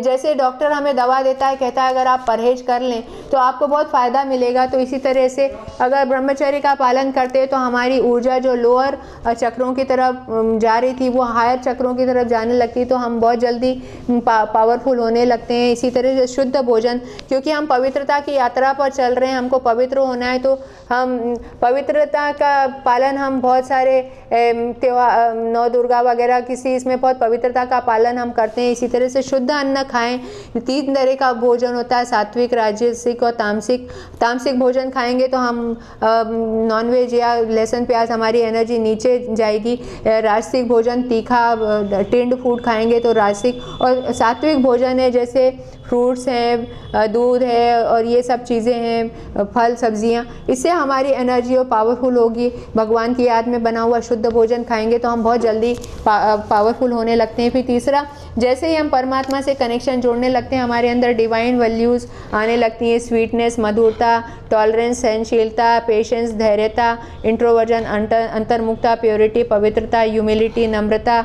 जैसे डॉक्टर हमें दवा देता है, कहता है अगर आप परहेज कर लें तो आपको बहुत फ़ायदा मिलेगा। तो इसी तरह से अगर ब्रह्मचर्य का पालन करते हैं तो हमारी ऊर्जा जो लोअर चक्रों की तरफ जा रही थी वो हायर चक्रों की तरफ जाने लगती, तो हम बहुत जल्दी पावरफुल होने लगते हैं। इसी तरह से शुद्ध भोजन, क्योंकि हम पवित्रता की यात्रा पर चल रहे हैं, हमको पवित्र होना है, तो हम पवित्रता का पालन हम बहुत सारे त्योहार नौ दुर्गा वगैरह किसी इसमें बहुत पवित्रता का पालन हम करते हैं। इसी तरह से शुद्ध अन्न खाएं। 3 तरह का भोजन होता है, सात्विक, राजसिक और तामसिक। तामसिक भोजन खाएंगे तो हम नॉनवेज या लहसुन प्याज हमारी एनर्जी नीचे जाएगी। राजसिक भोजन तीखा टिंड फूड खाएंगे तो राजसिक, और सात्विक भोजन है जैसे फ्रूट्स हैं, दूध है और ये सब चीज़ें हैं, फल सब्जियां, इससे हमारी एनर्जी और पावरफुल होगी। भगवान की याद में बना हुआ शुद्ध भोजन खाएंगे तो हम बहुत जल्दी पावरफुल होने लगते हैं। फिर तीसरा, जैसे ही हम परमात्मा से कनेक्शन जोड़ने लगते हैं हमारे अंदर डिवाइन वैल्यूज़ आने लगती हैं। स्वीटनेस, मधुरता, टॉलरेंस, सहनशीलता, पेशेंस, धैर्यता, इंट्रोवर्जन, अंतर्मुखता, प्योरिटी, पवित्रता, ह्यूमिलिटी, नम्रता,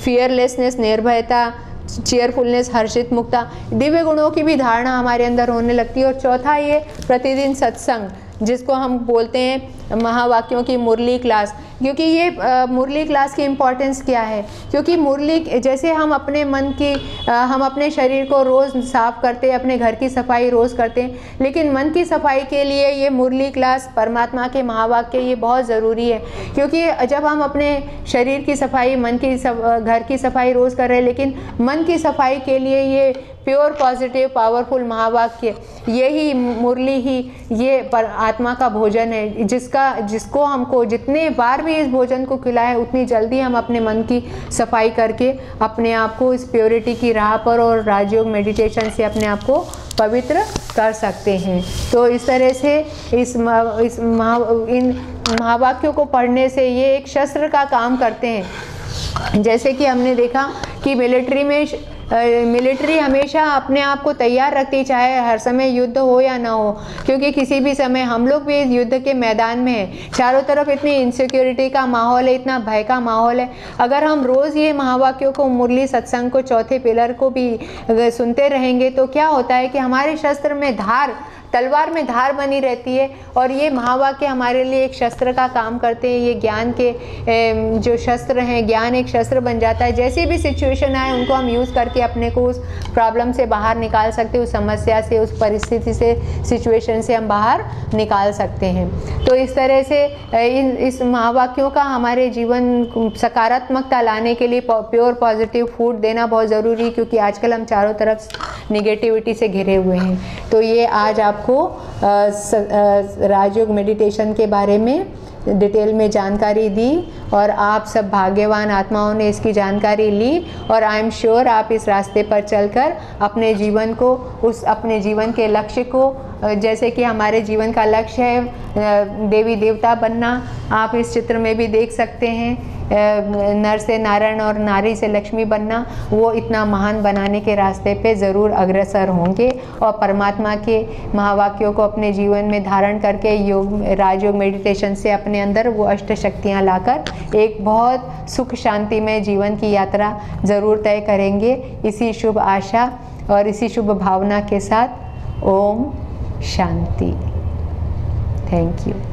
फियरलेसनेस, निर्भयता, चेयरफुलनेस, हर्षित मुक्ता, दिव्य गुणों की भी धारणा हमारे अंदर होने लगती है। और चौथा ये प्रतिदिन सत्संग, जिसको हम बोलते हैं महावाक्यों की मुरली क्लास। क्योंकि ये मुरली क्लास की इम्पोर्टेंस क्या है, क्योंकि मुरली जैसे हम अपने मन की हम अपने शरीर को रोज़ साफ़ करते हैं, अपने घर की सफाई रोज़ करते हैं, लेकिन मन की सफाई के लिए ये मुरली क्लास परमात्मा के महावाक्य ये बहुत ज़रूरी है। क्योंकि जब हम अपने शरीर की सफाई, मन की घर की सफाई रोज़ कर रहे हैं, लेकिन मन की सफाई के लिए ये प्योर पॉजिटिव पावरफुल महावाक्य, यही मुरली ही ये पर आत्मा का भोजन है, जिसको हमको जितने बार भी इस भोजन को खिलाए उतनी जल्दी हम अपने मन की सफाई करके अपने आप को इस प्योरिटी की राह पर और राजयोग मेडिटेशन से अपने आप को पवित्र कर सकते हैं। तो इस तरह से इन महावाक्यों को पढ़ने से ये एक शस्त्र का काम करते हैं। जैसे कि हमने देखा कि मिलिट्री हमेशा अपने आप को तैयार रखती, चाहे हर समय युद्ध हो या ना हो, क्योंकि किसी भी समय हम लोग भी इस युद्ध के मैदान में हैं। चारों तरफ इतनी इनसिक्योरिटी का माहौल है, इतना भय का माहौल है। अगर हम रोज़ ये महावाक्यों को, मुरली सत्संग को, चौथे पिलर को भी सुनते रहेंगे तो क्या होता है कि हमारे शस्त्र में धार, तलवार में धार बनी रहती है, और ये महावाक्य हमारे लिए एक शस्त्र का काम करते हैं। ये ज्ञान के जो शस्त्र हैं, ज्ञान एक शस्त्र बन जाता है। जैसी भी सिचुएशन आए उनको हम यूज़ करके अपने को उस प्रॉब्लम से बाहर निकाल सकते हैं, उस समस्या से, उस परिस्थिति से, सिचुएशन से हम बाहर निकाल सकते हैं। तो इस तरह से इस महावाक्यों का हमारे जीवन सकारात्मकता लाने के लिए प्योर पॉजिटिव फूड देना बहुत ज़रूरी है, क्योंकि आजकल हम चारों तरफ निगेटिविटी से घिरे हुए हैं। तो ये आज आपको राजयोग मेडिटेशन के बारे में डिटेल में जानकारी दी, और आप सब भाग्यवान आत्माओं ने इसकी जानकारी ली, और आई एम श्योर आप इस रास्ते पर चलकर अपने जीवन को, अपने जीवन के लक्ष्य को, जैसे कि हमारे जीवन का लक्ष्य है देवी देवता बनना, आप इस चित्र में भी देख सकते हैं नर से नारायण और नारी से लक्ष्मी बनना, वो इतना महान बनाने के रास्ते पे ज़रूर अग्रसर होंगे और परमात्मा के महावाक्यों को अपने जीवन में धारण करके योग, राजयोग, मेडिटेशन से अपने अंदर वो अष्ट शक्तियाँ लाकर एक बहुत सुख शांतिमय जीवन की यात्रा ज़रूर तय करेंगे। इसी शुभ आशा और इसी शुभ भावना के साथ ओम शांति। Thank you.